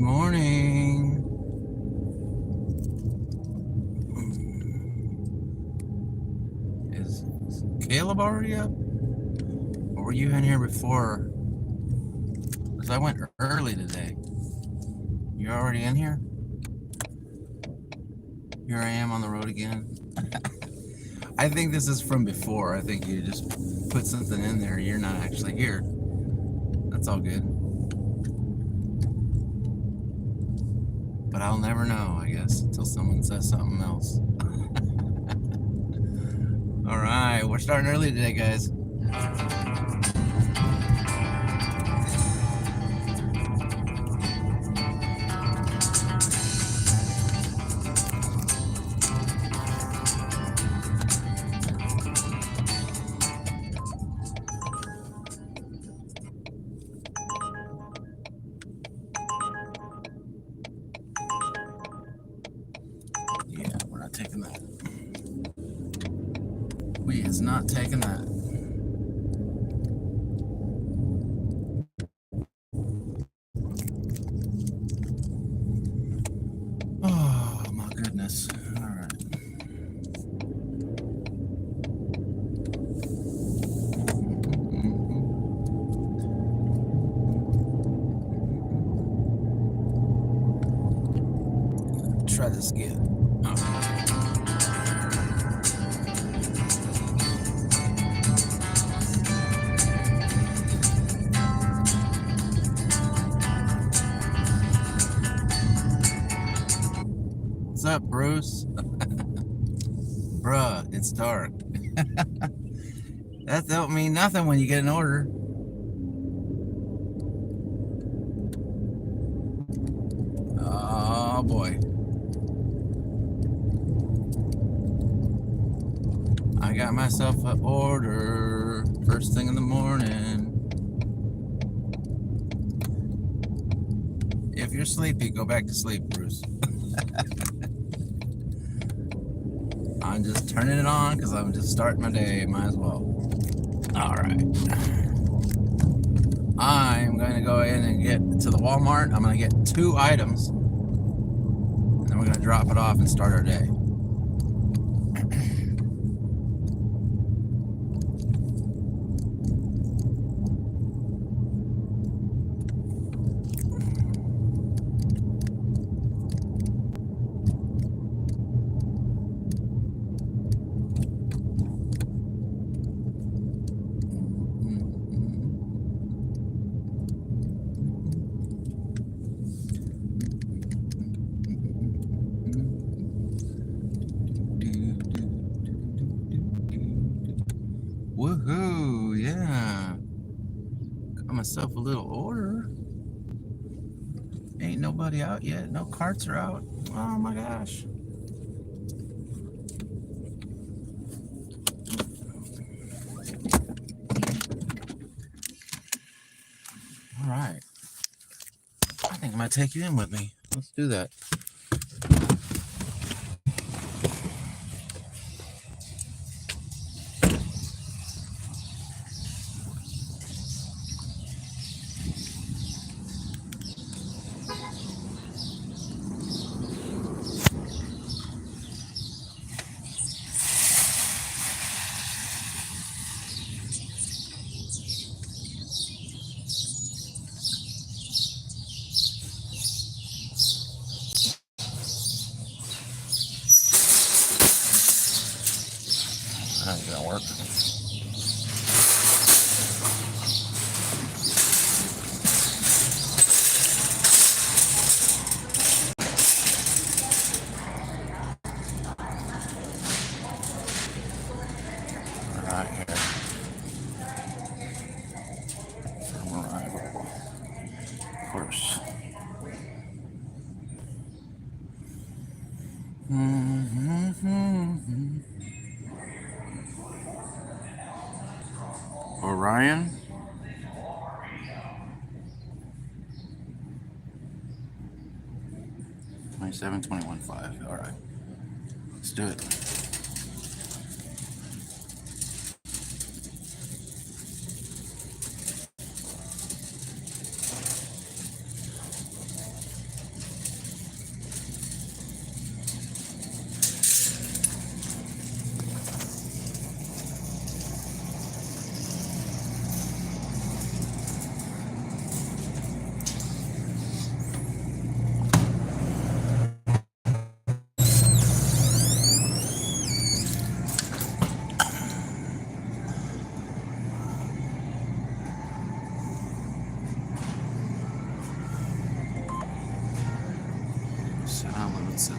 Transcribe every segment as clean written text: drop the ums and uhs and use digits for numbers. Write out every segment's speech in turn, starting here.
morning. Is Caleb already up? Or were you in here before? Because I went early today. You're already in here? Here I am on the road again. I think this is from before. I think you just put something in there. You're not actually here. That's all good. But I'll never know, I guess, until someone says something else. All right, we're starting early today, guys. Yeah, we're not taking that. We is not taking that. Oh my goodness. All right. Try this again. What's up, Bruce? Bruh, it's dark. That don't mean nothing when you get an order. Oh boy. I got myself an order first thing in the morning. If you're sleepy, go back to sleep, Bruce. I'm just turning it on because I'm just starting my day. Might as well. All right. I'm going to go in and get to the Walmart. I'm going to get 2 items. And then we're going to drop it off and start our day. Woohoo, yeah. Got myself a little order. Ain't nobody out yet. No carts are out. Oh my gosh. All right. I think I might take you in with me. Let's do that. That ain't gonna work. Orion? $27.21.5. All right, let's do it. pizza.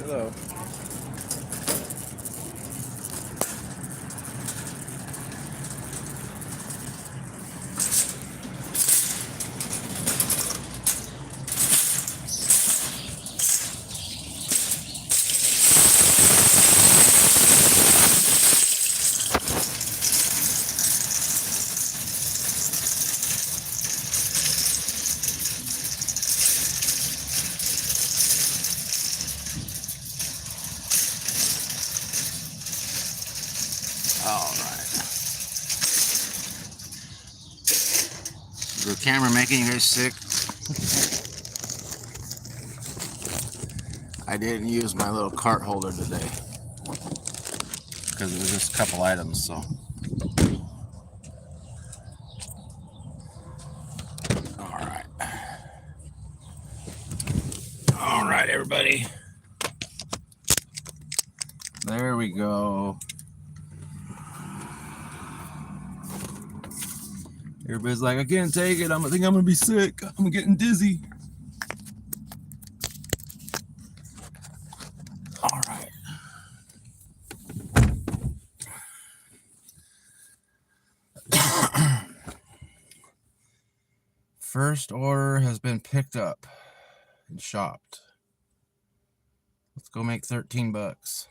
Hello. All right. Is the camera making you guys sick? I didn't use my little cart holder today because it was just a couple items, so. All right, everybody. There we go. Everybody's like, I can't take it. I think I'm gonna be sick. I'm getting dizzy. All right. First order has been picked up and shopped. Let's go make 13 bucks.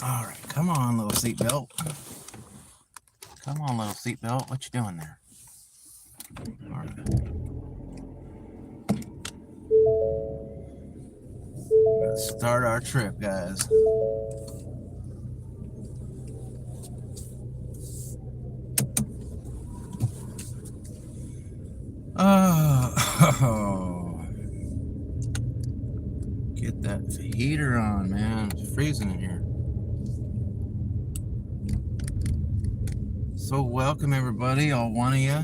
All right, come on, little seatbelt. Come on, little seatbelt. What you doing there? All right. Let's start our trip, guys. Oh, get that heater on, man. It's freezing in here. So welcome, everybody, all one of you.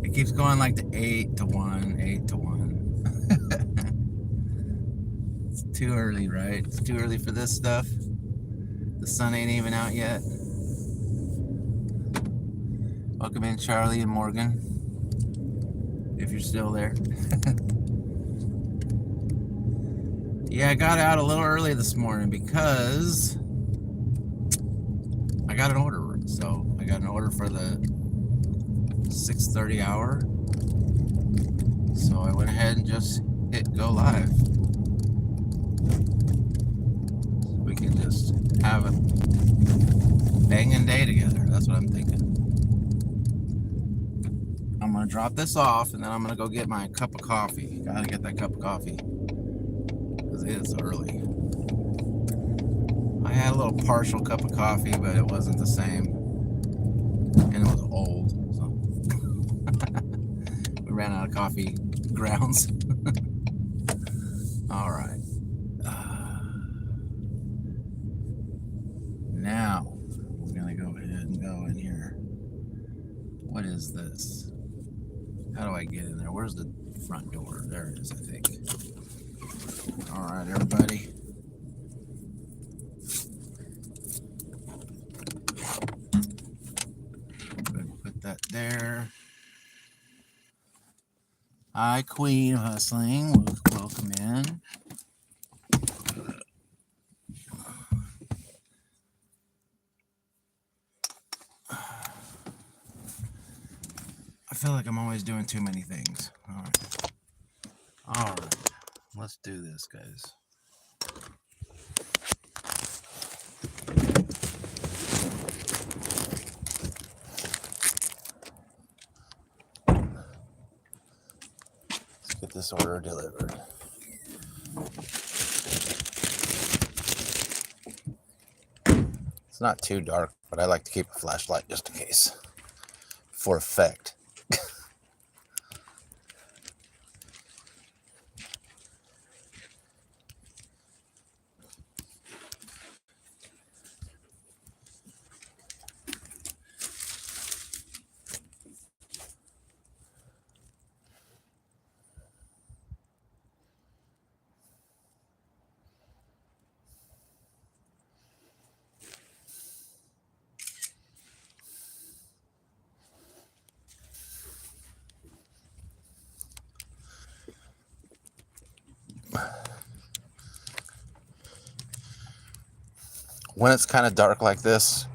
It keeps going like the 8 to 1, 8 to 1. It's too early, right? It's too early for this stuff. The sun ain't even out yet. Welcome in, Charlie and Morgan, if you're still there. Yeah, I got out a little early this morning because I got an order. So I got an order for the 6:30 hour. So I went ahead and just hit go live. So we can just have a banging day together. That's what I'm thinking. I'm gonna drop this off and then I'm gonna go get my cup of coffee. Gotta get that cup of coffee because it is early. I had a little partial cup of coffee, but it wasn't the same, and it was old. So we ran out of coffee grounds. All right. Now we're gonna go ahead and go in here. What is this? How do I get in there? Where's the front door? There it is, I think. All right, everybody. Put that there. Hi, Queen Hustling. Welcome in. I feel like I'm always doing too many things. All right. Let's do this, guys. Let's get this order delivered. It's not too dark, but I like to keep a flashlight just in case, for effect. When it's kind of dark like this,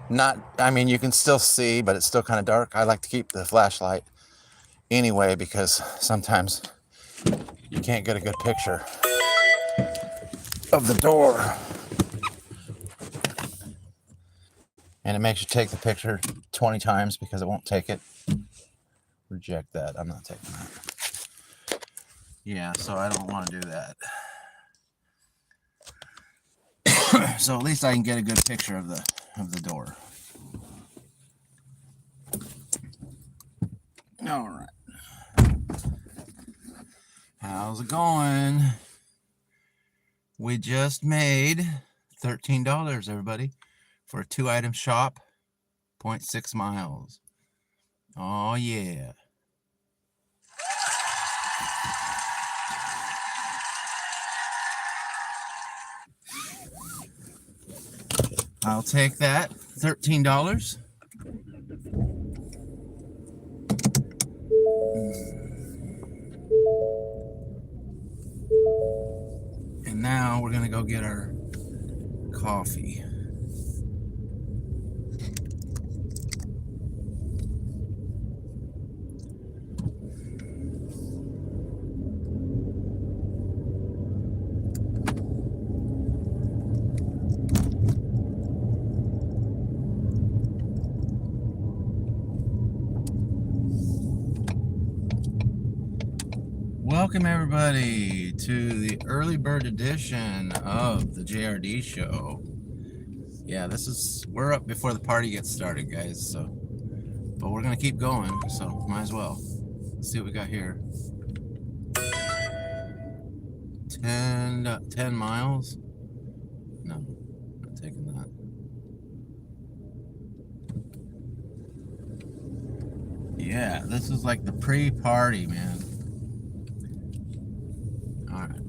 you can still see, but it's still kind of dark. I like to keep the flashlight anyway because sometimes you can't get a good picture of the door. And it makes you take the picture 20 times because it won't take it. Reject that. I'm not taking that. Yeah, so I don't want to do that. So at least I can get a good picture of the door. All right. How's it going? We just made $13, everybody, for a 2-item shop, 0.6 miles. Oh yeah. I'll take that. $13. And now we're gonna go get our coffee. Welcome everybody to the early bird edition of the JRD show. Yeah, we're up before the party gets started, guys, but we're gonna keep going, so might as well. Let's see what we got here. 10 miles? No, not taking that. Yeah, this is like the pre-party, man. All right.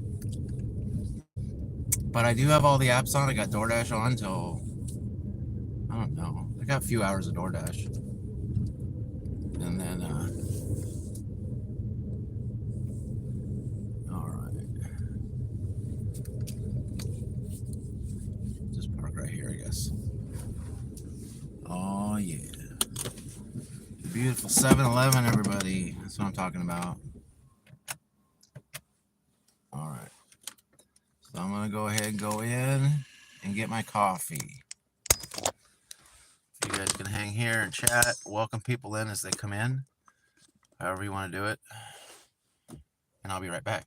But I do have all the apps on. I got Doordash on till, I don't know. I got a few hours of Doordash. And then, all right. Just park right here, I guess. Oh, yeah. Beautiful 7-Eleven, everybody. That's what I'm talking about. All right. So I'm going to go ahead and go in and get my coffee. You guys can hang here and chat. Welcome people in as they come in. However you want to do it. And I'll be right back.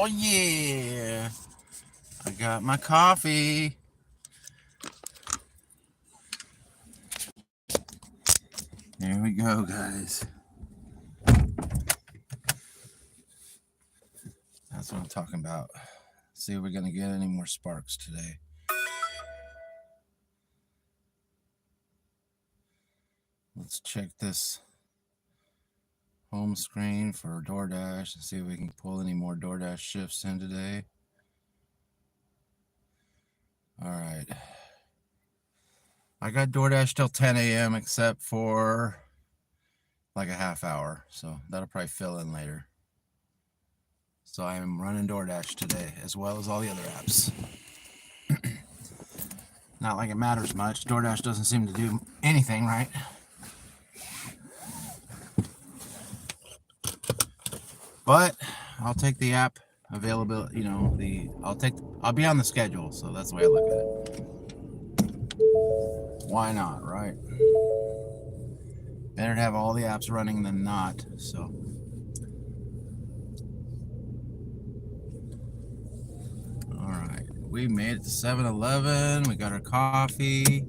Oh, yeah. I got my coffee. There we go, guys. That's what I'm talking about. See if we're going to get any more sparks today. Let's check this home screen for Doordash and see if we can pull any more Doordash shifts in today. All right. I got Doordash till 10 a.m. except for like a half hour. So that'll probably fill in later. So I am running Doordash today as well as all the other apps. Not like it matters much. Doordash doesn't seem to do anything right. But I'll take the app availability, I'll be on the schedule, so that's the way I look at it. Why not, right? Better to have all the apps running than not, so. All right, we made it to 7-Eleven. We got our coffee.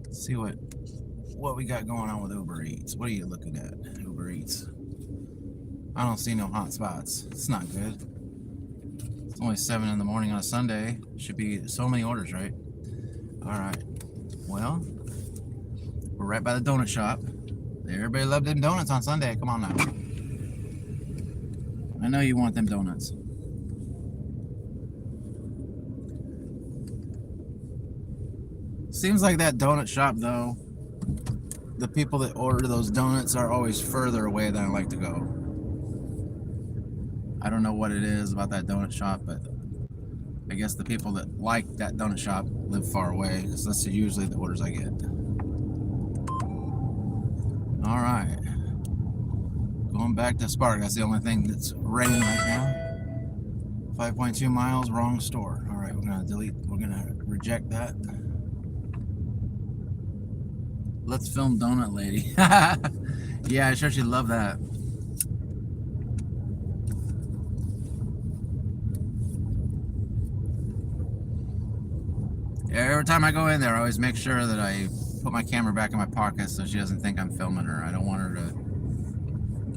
Let's see what we got going on with UberEats. What are you looking at, UberEats? I don't see no hot spots. It's not good. It's only 7 in the morning on a Sunday. Should be so many orders, right? All right. Well, we're right by the donut shop. Everybody loved them donuts on Sunday. Come on now. I know you want them donuts. Seems like that donut shop, though, the people that order those donuts are always further away than I like to go. I don't know what it is about that donut shop, but I guess the people that like that donut shop live far away, because that's usually the orders I get. All right. Going back to Spark. That's the only thing that's raining right now. 5.2 miles, wrong store. All right, we're going to delete, we're going to reject that. Let's film Donut Lady. Yeah, I sure she'd love that. Every time I go in there, I always make sure that I put my camera back in my pocket so she doesn't think I'm filming her. I don't want her to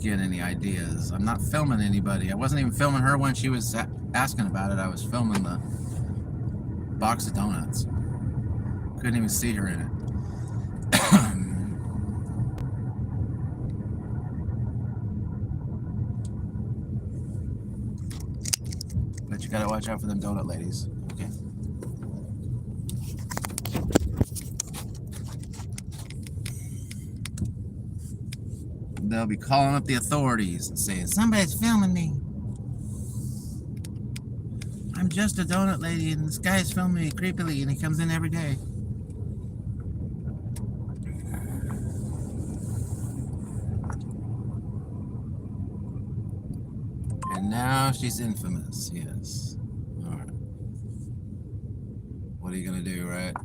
get any ideas. I'm not filming anybody. I wasn't even filming her when she was asking about it. I was filming the box of donuts. Couldn't even see her in it. But you gotta watch out for them donut ladies. Okay. They'll be calling up the authorities and saying, somebody's filming me. I'm just a donut lady and this guy's filming me creepily and he comes in every day. And now she's infamous, yes. Alright. What are you gonna do, right?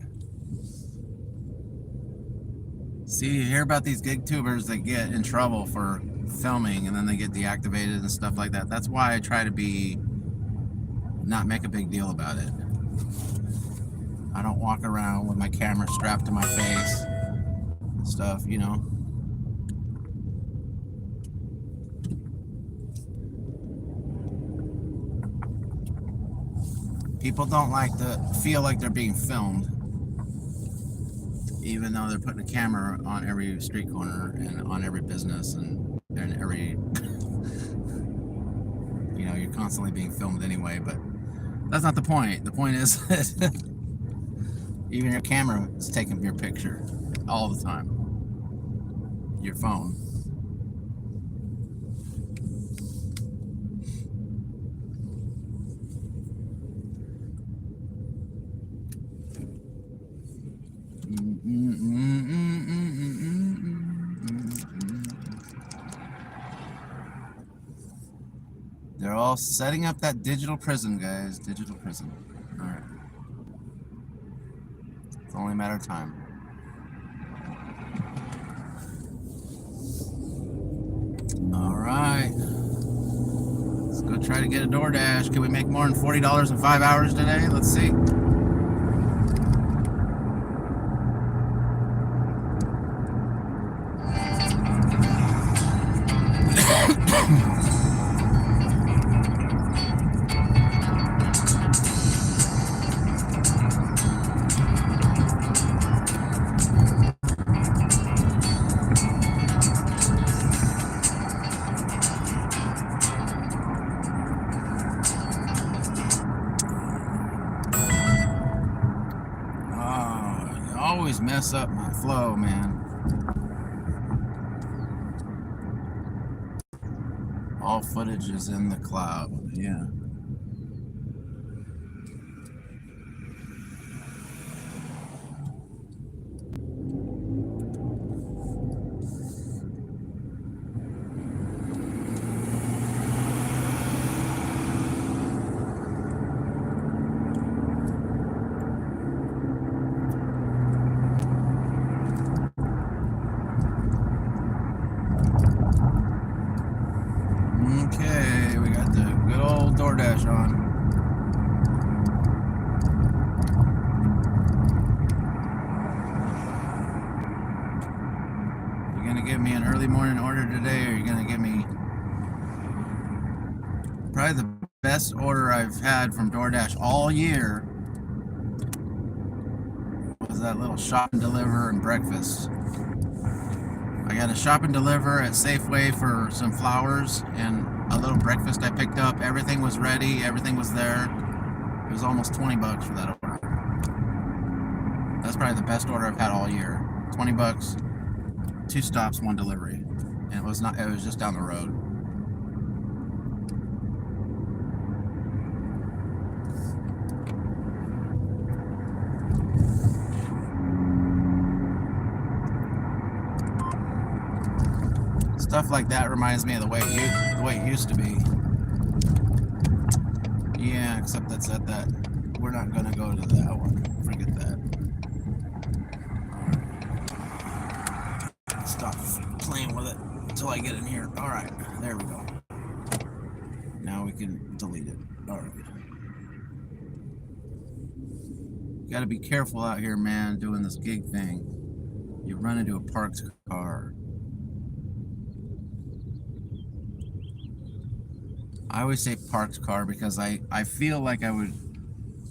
See, you hear about these gig tubers that get in trouble for filming and then they get deactivated and stuff like that. That's why I try to not make a big deal about it. I don't walk around with my camera strapped to my face and stuff, you know. People don't like to feel like they're being filmed, even though they're putting a camera on every street corner and on every business and every, you know, you're constantly being filmed anyway, but that's not the point. The point is that even your camera is taking your picture all the time. Your phone. They're all setting up that digital prison, guys. Digital prison. All right. It's only a matter of time. All right. Let's go try to get a Doordash. Can we make more than $40 in 5 hours today? Let's see. Always mess up my flow, man. All footage is in the cloud. Yeah. Okay, we got the good old Doordash on. You're gonna give me an early morning order today, or you're gonna give me probably the best order I've had from Doordash all year was that little shop and deliver and breakfast. I got a shop and deliver at Safeway for some flowers and a little breakfast I picked up. Everything was ready. Everything was there. It was almost 20 bucks for that order. That's probably the best order I've had all year. 20 bucks, 2 stops, 1 delivery. And it was just down the road. Stuff like that reminds me of the way it used to be. Yeah, except that's at that. We're not gonna go to that one. Forget that. Right. Stop playing with it until I get in here. All right, there we go. Now we can delete it. All right. Got to be careful out here, man, doing this gig thing. You run into a parked car. I always say parked car because I feel like I would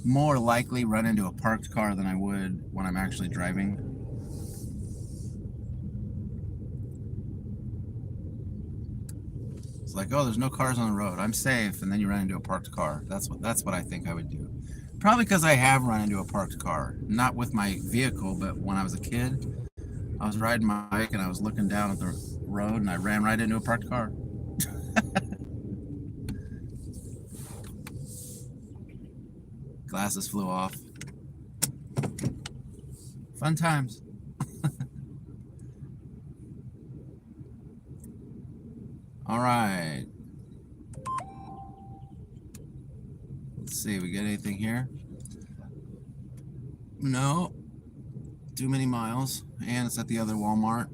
more likely run into a parked car than I would when I'm actually driving. It's like, oh, there's no cars on the road, I'm safe, and then you run into a parked car. That's what I think I would do. Probably because I have run into a parked car, not with my vehicle, but when I was a kid, I was riding my bike and I was looking down at the road and I ran right into a parked car. Glasses flew off. Fun times. All right. Let's see, we get anything here? No. Too many miles. And it's at the other Walmart.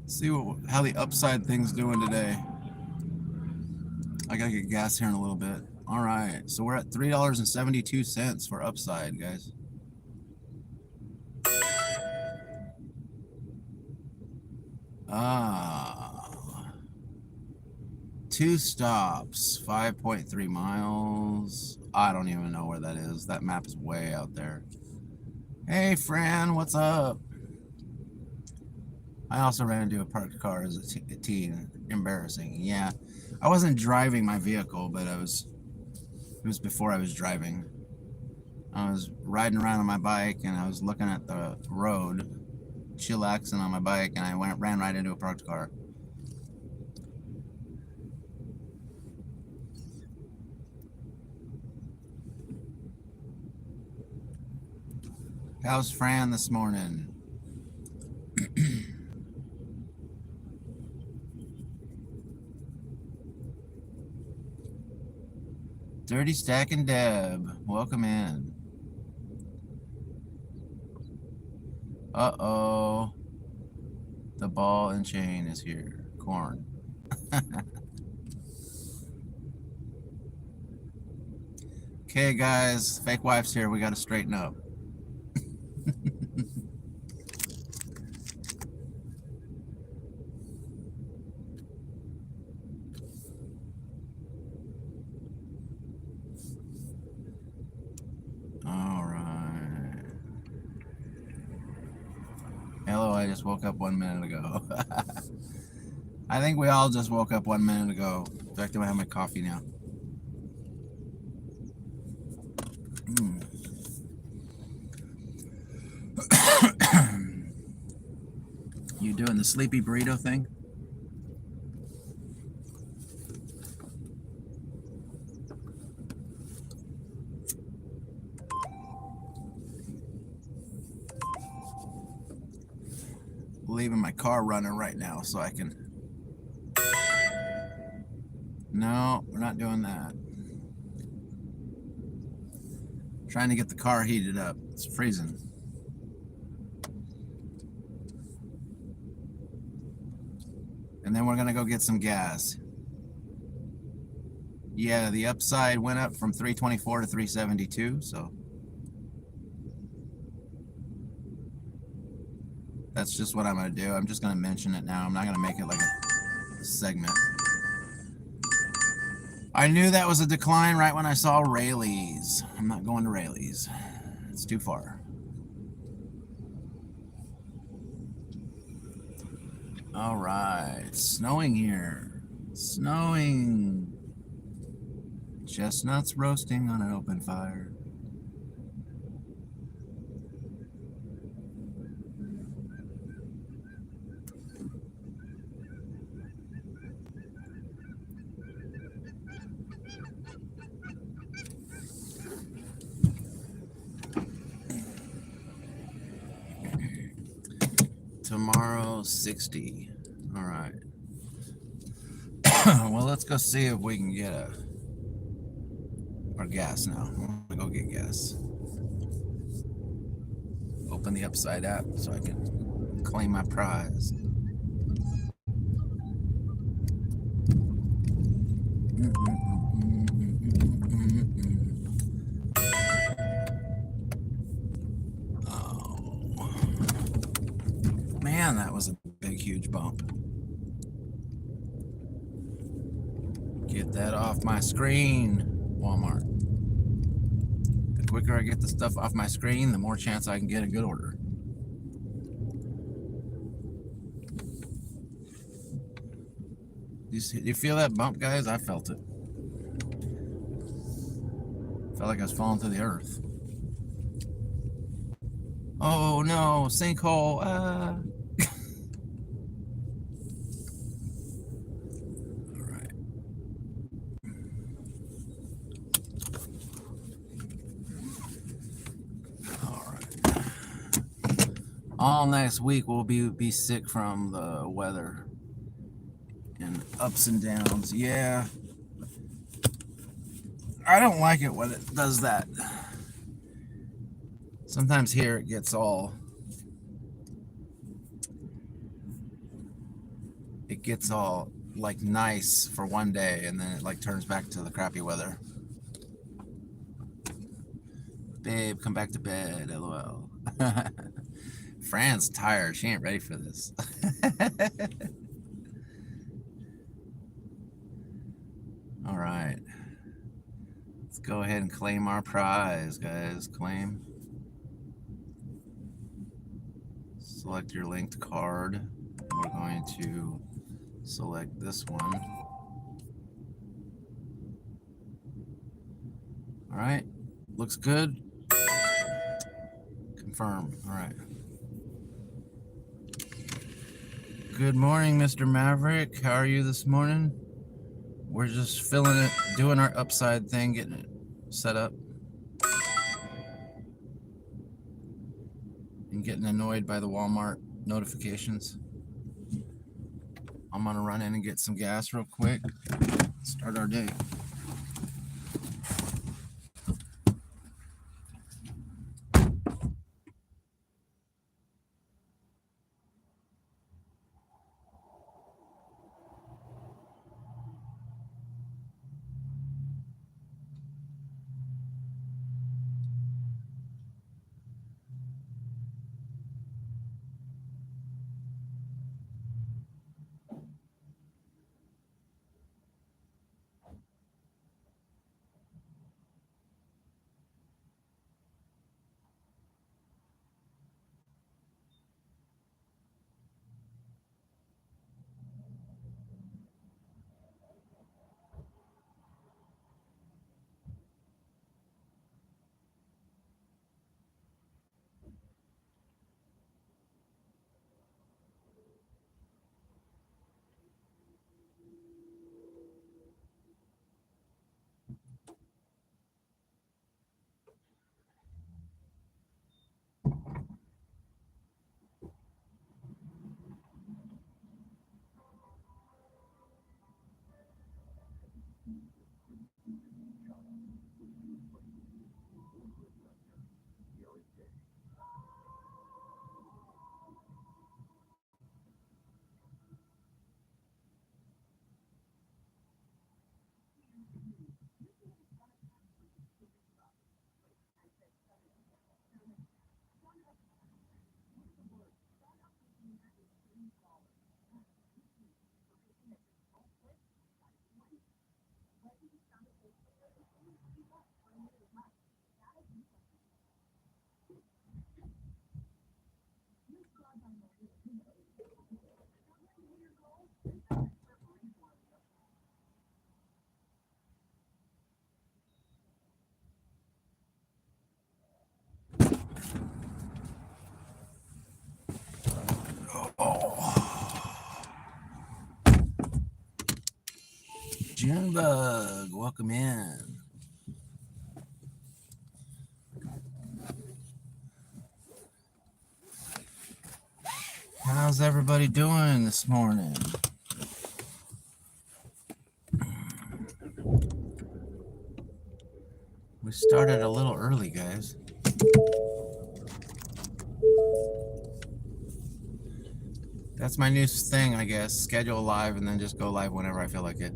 Let's see how the upside thing's doing today. I gotta get gas here in a little bit. All right, so we're at $3.72 for upside, guys. Two stops, 5.3 miles. I don't even know where that is. That map is way out there. Hey, Fran, what's up? I also ran into a parked car as a teen. Embarrassing. Yeah, I wasn't driving my vehicle, but it was before I was driving. I was riding around on my bike and I was looking at the road, chillaxing on my bike, and I ran right into a parked car. How's Fran this morning? Dirty Stack and Deb, welcome in. Uh-oh. The ball and chain is here. Corn. Okay, guys, fake wife's here. We got to straighten up. All right. Hello, I just woke up 1 minute ago. I think we all just woke up 1 minute ago. In fact, I have my coffee now. You doing the sleepy burrito thing? Leaving my car running right now so I can... No, we're not doing that. Trying to get the car heated up. It's freezing. And then we're gonna go get some gas. Yeah, the upside went up from 324 to 372, so that's just what I'm gonna do. I'm just gonna mention it now. I'm not gonna make it like a segment. I knew that was a decline right when I saw Rayleigh's. I'm not going to Rayleigh's. It's too far. All right, snowing here. Snowing. Chestnuts roasting on an open fire. Tomorrow, 60. All right. Well, let's go see if we can get our gas now. I'm gonna go get gas. Open the Upside app so I can claim my prize. Man, that was a big, huge bump. Get that off my screen, Walmart. The quicker I get the stuff off my screen, the more chance I can get a good order. You feel that bump, guys? I felt it. Felt like I was falling to the earth. Oh no, sinkhole. All right. All right. All next week we'll be sick from the weather and ups and downs. Yeah. I don't like it when it does that. Sometimes here it gets all like nice for one day, and then it like turns back to the crappy weather. Babe, come back to bed, lol. Fran's tired. She ain't ready for this. All right. Let's go ahead and claim our prize, guys. Claim. Select your linked card. We're going to select this one. All right. Looks good. Confirm. All right. Good morning, Mr. Maverick. How are you this morning? We're just filling it, doing our upside thing, getting it set up. And getting annoyed by the Walmart notifications. I'm gonna run in and get some gas real quick. Start our day. Junebug, welcome in. How's everybody doing this morning? We started a little early, guys. That's my new thing, I guess. Schedule live and then just go live whenever I feel like it.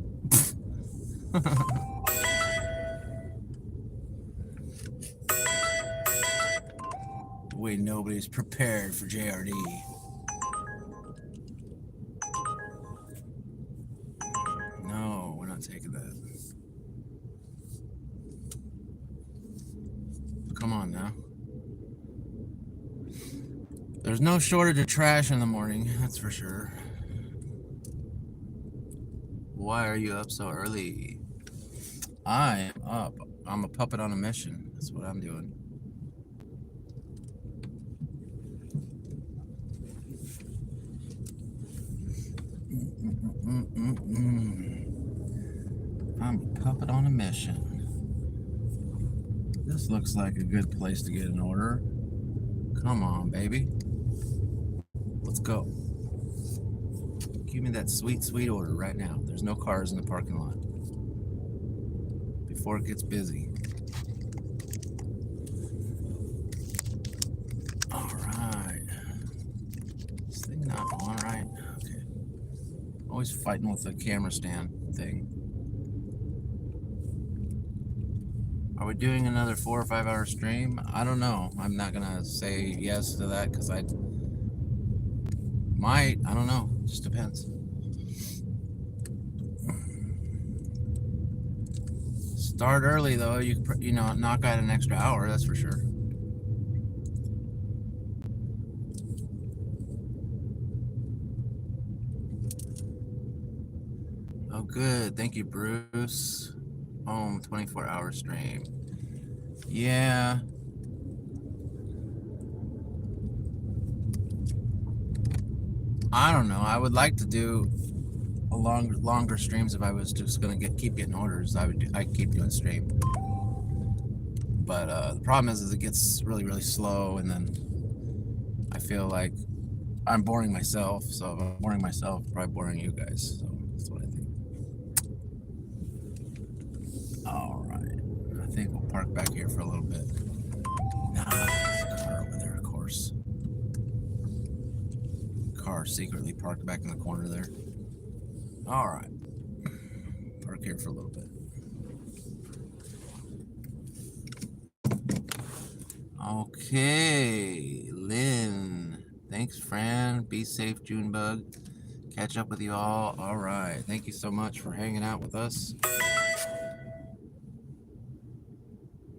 Wait, nobody's prepared for JRD. on now. There's no shortage of trash in the morning, that's for sure. Why are you up so early? I am up. I'm a puppet on a mission. That's what I'm doing. I'm a puppet on a mission. This looks like a good place to get an order. Come on, baby. Let's go. Give me that sweet, sweet order right now. There's no cars in the parking lot. Before it gets busy. All right. This thing not on, right? Okay. Always fighting with the camera stand thing. Are we doing another 4 or 5 hour stream? I don't know. I'm not gonna say yes to that because I might. I don't know. It just depends. Start early though. You know, knock out an extra hour. That's for sure. Oh, good. Thank you, Bruce. Home 24-hour stream. Yeah. I don't know. I would like to do a longer streams. If I was just gonna keep getting orders, I'd keep doing stream. But the problem is it gets really, really slow, and then I feel like I'm boring myself. So if I'm boring myself, I'm probably boring you guys. So that's what I think. All right. I think we'll park back here for a little bit. Nah, there's a car over there, of course. Car secretly parked back in the corner there. All right. Park here for a little bit. Okay, Lynn. Thanks, friend. Be safe, Junebug. Catch up with you all. All right. Thank you so much for hanging out with us.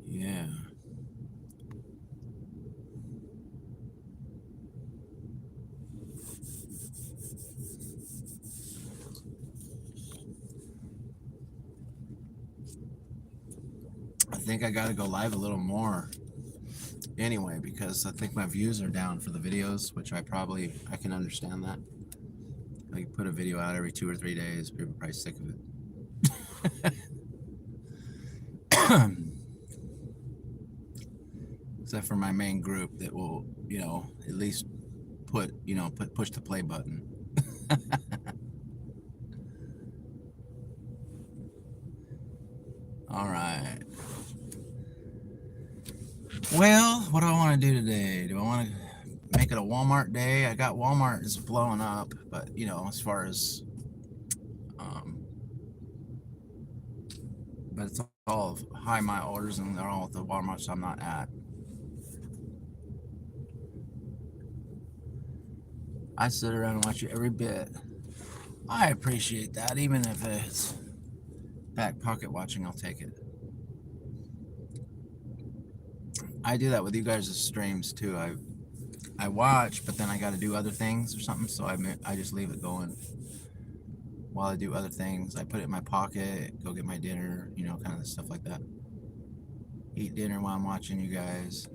Yeah. I think I got to go live a little more anyway, because I think my views are down for the videos, which I can understand that. I put a video out every 2 or 3 days. People are probably sick of it. Except for my main group that will, you know, at least push the play button. All right. Well, what do I want to do today? Do I want to make it a Walmart day? I got Walmart is blowing up, but you know, as far as but it's all high mile orders, and they're all at the Walmarts I'm not at. I sit around and watch you every bit. I appreciate that, even if it's back pocket watching. I'll take it. I do that with you guys' streams too. I watch, but then I got to do other things or something, so I just leave it going while I do other things. I put it in my pocket, go get my dinner, you know, kind of stuff like that. Eat dinner while I'm watching you guys.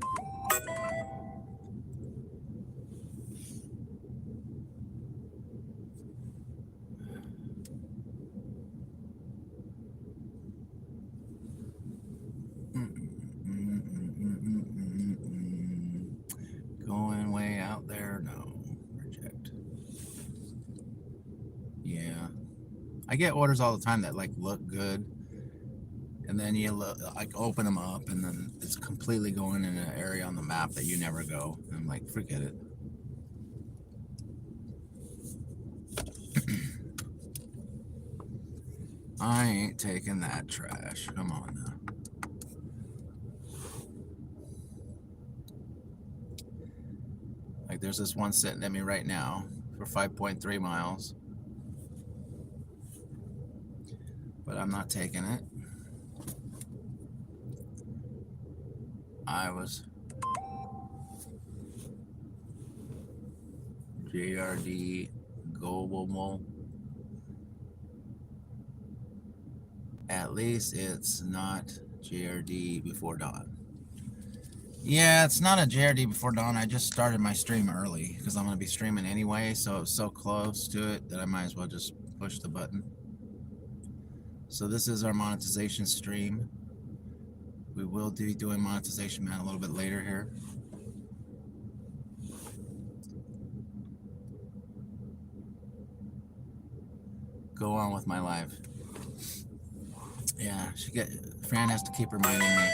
Going way out there? No. Reject. Yeah. I get orders all the time that like look good, and then you like open them up, and then it's completely going in an area on the map that you never go. I'm like, forget it. I ain't taking that trash. Come on now. Like there's this one sitting at me right now for 5.3 miles. But I'm not taking it. I was JRD Global. At least it's not JRD Before Dawn. Yeah, it's not a JRD Before Dawn. I just started my stream early because I'm going to be streaming anyway, so it's so close to it that I might as well just push the button. So this is our monetization stream. We will be doing monetization, man, a little bit later here. Go on with my life. Yeah, Fran has to keep reminding me.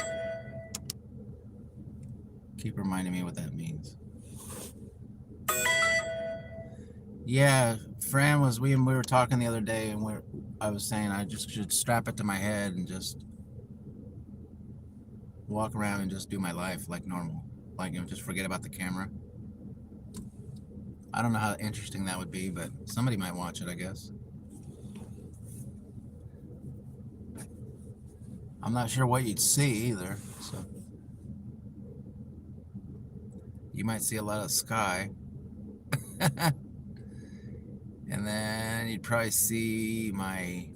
Keep reminding me what that means. Yeah, Fran was, we were talking the other day, and I was saying I just should strap it to my head and just walk around and just do my life like normal. Like, you know, just forget about the camera. I don't know how interesting that would be, but somebody might watch it, I guess. I'm not sure what you'd see either, so. You might see a lot of sky. And then you'd probably see my,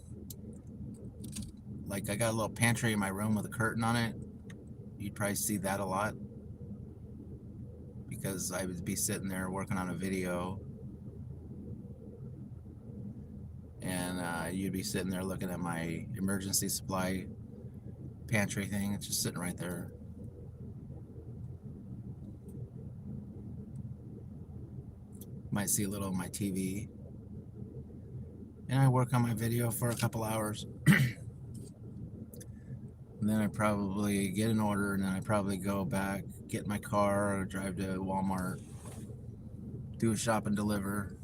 like, I got a little pantry in my room with a curtain on it. You'd probably see that a lot because I would be sitting there working on a video, and you'd be sitting there looking at my emergency supply pantry thing. It's just sitting right there. Might see a little of my TV. And I work on my video for a couple hours. And then I probably get an order, and then I probably go back, get in my car, or drive to Walmart, do a shop and deliver.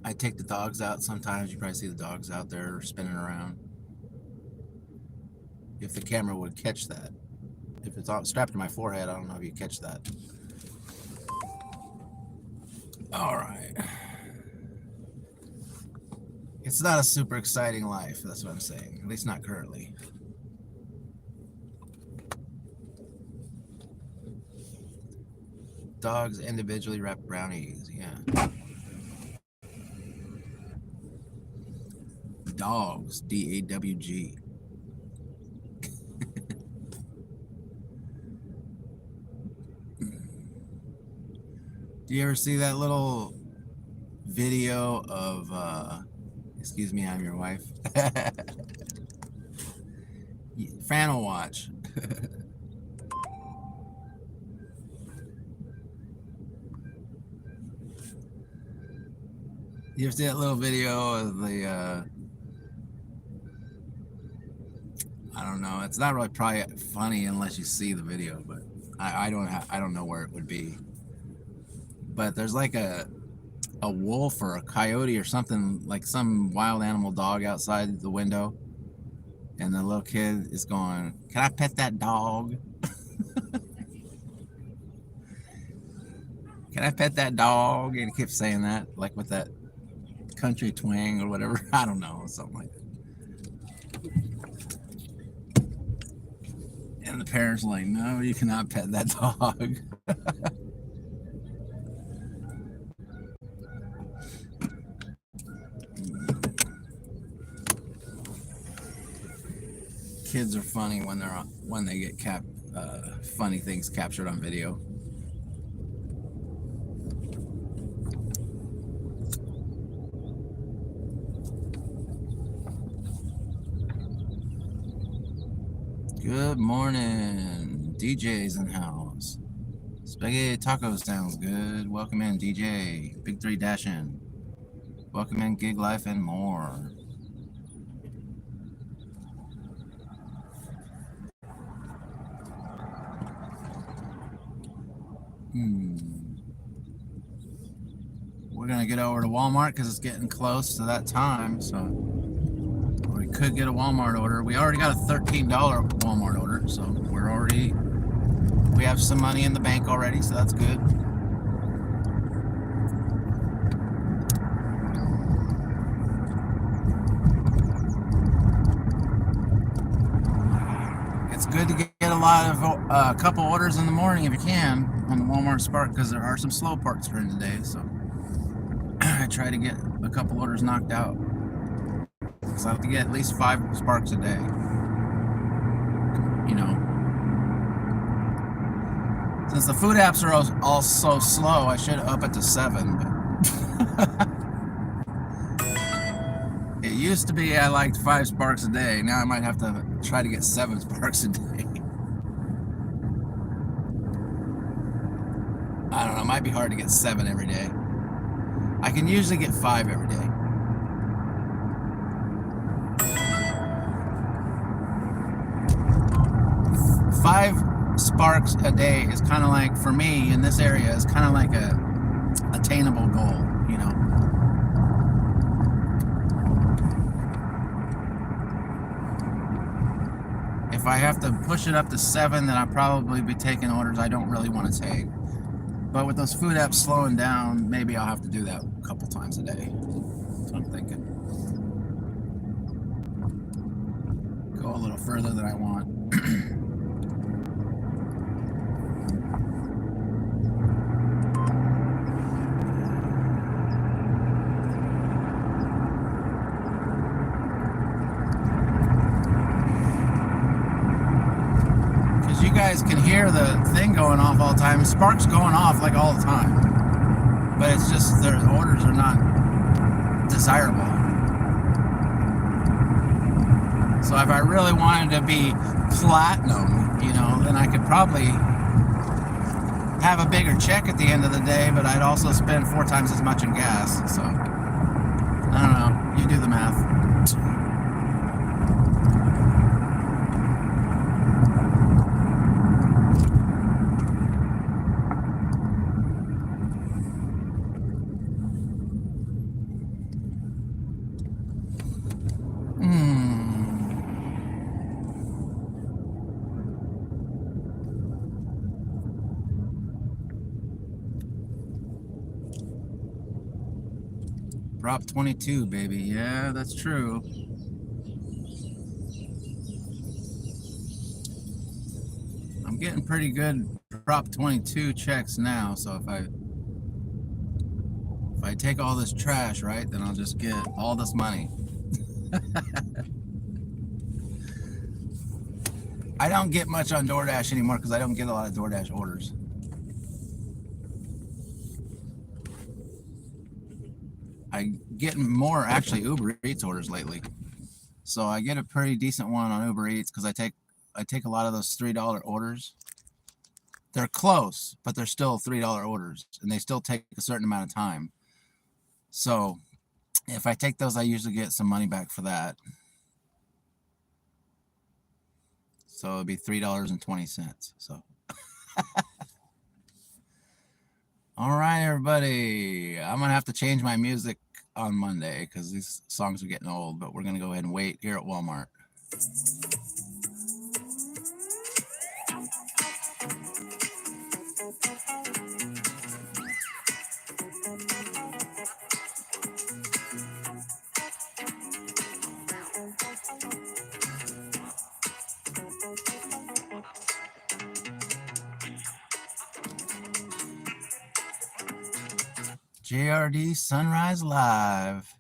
I take the dogs out sometimes. You probably see the dogs out there spinning around. If the camera would catch that. If it's strapped to my forehead, I don't know if you catch that. All right. It's not a super exciting life, that's what I'm saying. At least not currently. Dogs individually wrapped brownies, yeah. Dogs, D-A-W-G. Do you ever see that little video of, excuse me, I'm your wife? Fran will watch. You ever see that little video of the, I don't know, it's not really probably funny unless you see the video, but I don't know where it would be. But there's like a wolf or a coyote or something, like some wild animal dog outside the window, and the little kid is going, "Can I pet that dog? Can I pet that dog?" And he keeps saying that, like with that country twang or whatever. I don't know, something like that. And the parents are like, "No, you cannot pet that dog." Kids are funny when they get funny things captured on video. Good morning, DJ's in house. Spaghetti tacos sounds good. Welcome in, DJ. Big 3 Dash in. Welcome in, Gig Life and more. We're gonna get over to Walmart because it's getting close to that time, so we could get a Walmart order. We already got a $13 Walmart order, so we have some money in the bank already, so that's good. good to get a lot of a couple orders in the morning if you can on the Walmart Spark, because there are some slow parts during the day. So I try to get a couple orders knocked out. So I have to get at least 5 Sparks a day. You know, since the food apps are all so slow, I should up it to 7. But it used to be I liked 5 Sparks a day. Now I might have to try to get 7 Sparks a day. I don't know, it might be hard to get 7 every day. I can usually get 5 every day. Five Sparks a day is kind of like, for me in this area, is kind of like a attainable goal, you know. If I have to push it up to 7, then I'll probably be taking orders I don't really want to take. But with those food apps slowing down, maybe I'll have to do that a couple times a day. That's what I'm thinking. Go a little further than I want. You guys can hear the thing going off all the time. Sparks going off like all the time, but it's just their orders are not desirable. So if I really wanted to be platinum, you know, then I could probably have a bigger check at the end of the day, but I'd also spend 4 times as much in gas. So I don't know, you do the math. Prop 22, baby. Yeah, that's true. I'm getting pretty good Prop 22 checks now, so if I take all this trash, right, then I'll just get all this money. I don't get much on Doordash anymore because I don't get a lot of Doordash orders. I get more actually UberEats orders lately, so I get a pretty decent one on UberEats because I take a lot of those $3 orders. They're close, but they're still $3 orders, and they still take a certain amount of time. So if I take those, I usually get some money back for that. So it'd be $3.20. So all right, everybody, I'm gonna have to change my music on Monday because these songs are getting old, but we're gonna go ahead and wait here at Walmart. JRD Sunrise Live.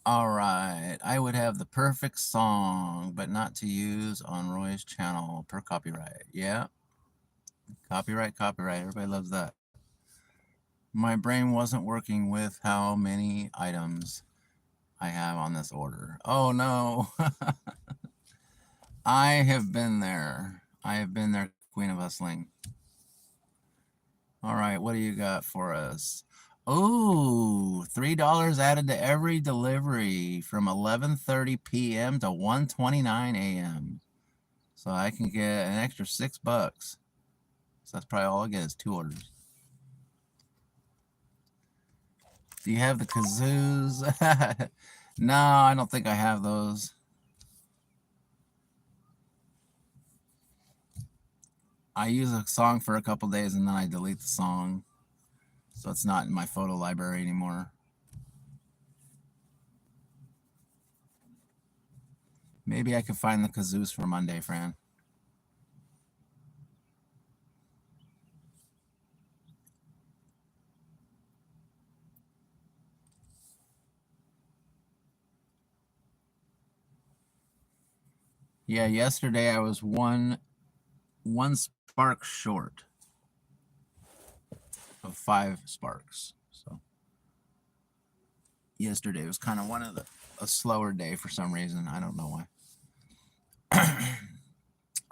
All right, I would have the perfect song, but not to use on Roy's channel per copyright. Yeah, copyright. Everybody loves that. My brain wasn't working with how many items I have on this order. Oh no. I have been there. Queen of Hustling. All right, what do you got for us? Oh, $3 added to every delivery from 11:30 p.m. to 1:29 a.m. So I can get an extra $6. So that's probably all I get is 2 orders. Do you have the kazoos? No, I don't think I have those. I use a song for a couple days and then I delete the song. So it's not in my photo library anymore. Maybe I can find the kazoos for Monday, Fran. Yeah, yesterday I was one spark short of 5 sparks. So yesterday was kind of a slower day for some reason. I don't know why.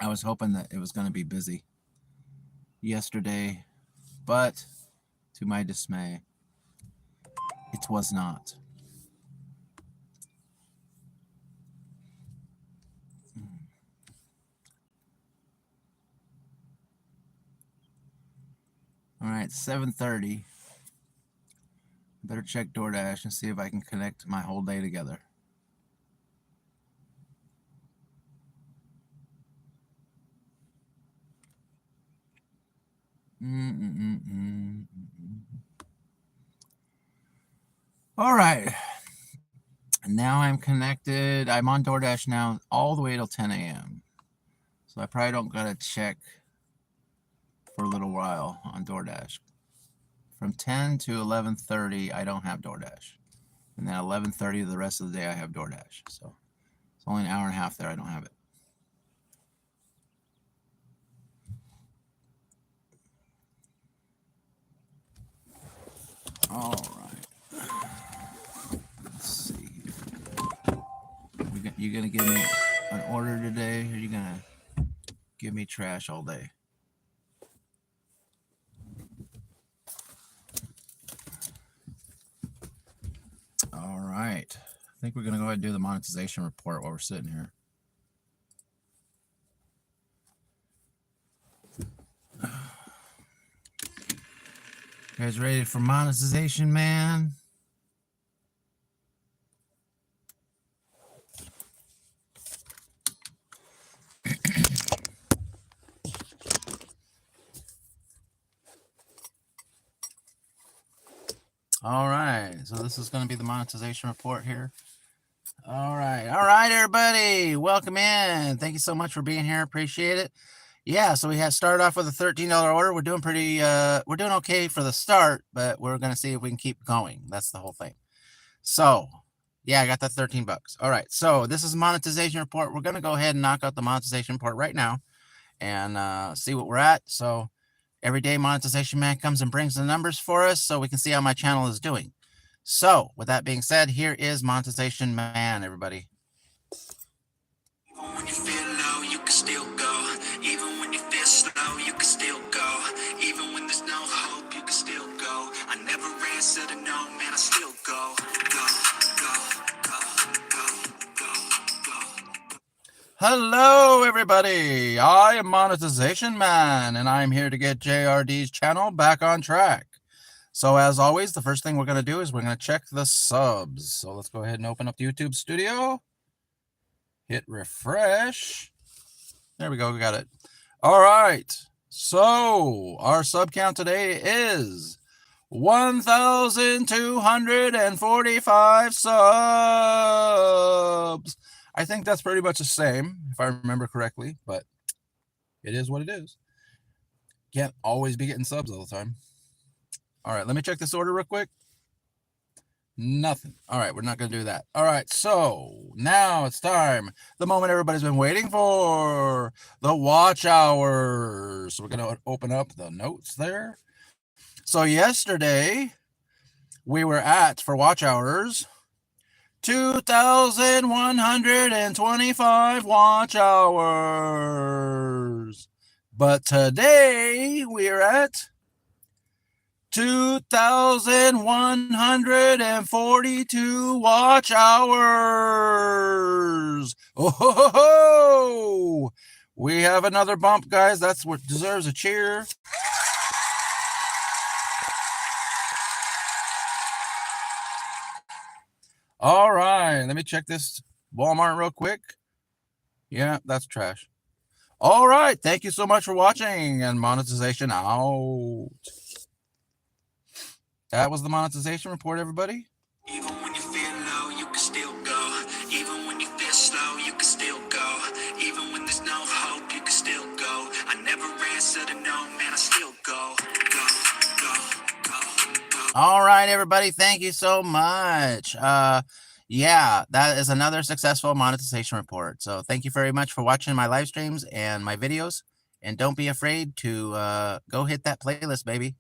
I was hoping that it was going to be busy yesterday, but to my dismay, it was not. All right, 7:30. Better check Doordash and see if I can connect my whole day together. All right. Now I'm connected. I'm on Doordash now all the way till 10 a.m. So I probably don't got to check for a little while on Doordash. From 10 to 11:30, I don't have Doordash. And then 11:30 the rest of the day, I have Doordash. So it's only an hour and a half there. I don't have it. All right. Let's see. You going to give me an order today, or are you going to give me trash all day? All right. I think we're going to go ahead and do the monetization report while we're sitting here. You guys ready for monetization, man? All right, so this is going to be the monetization report here. All right, everybody, welcome in. Thank you so much for being here. Appreciate it. Yeah, so we had started off with a $13 order. We're doing we're doing okay for the start, but we're going to see if we can keep going. That's the whole thing. So, yeah, I got that 13 bucks. All right, so this is monetization report. We're going to go ahead and knock out the monetization report right now and see what we're at. So every day Monetization Man comes and brings the numbers for us so we can see how my channel is doing. So with that being said, here is Monetization Man, everybody. Even when you feel low, you can still go. Even when you feel slow, you can still go. Even when there's no hope, you can still go. I never answer to no, man, I still go. Hello, everybody. I am Monetization Man, and I'm here to get JRD's channel back on track. So as always, the first thing we're going to do is we're going to check the subs. So let's go ahead and open up the YouTube studio. Hit refresh. There we go. We got it. All right. So our sub count today is 1,245 subs. I think that's pretty much the same, if I remember correctly, but it is what it is. Can't always be getting subs all the time. All right, let me check this order real quick. Nothing. All right, we're not going to do that. All right, so now it's time. The moment everybody's been waiting for, the watch hours. So we're going to open up the notes there. So yesterday, we were at, for watch hours, 2,125 watch hours. But today, we're at 2,142 watch hours. Oh, ho, ho, ho. We have another bump, guys. That's what deserves a cheer. All right, let me check this Walmart real quick. Yeah, that's trash. All right, thank you so much for watching, and monetization out. That was the monetization report, everybody. Even when you feel low, you can still go. Even when you feel slow, you can still All right, everybody. Thank you so much. Yeah, that is another successful monetization report. So thank you very much for watching my live streams and my videos. And don't be afraid to go hit that playlist, baby.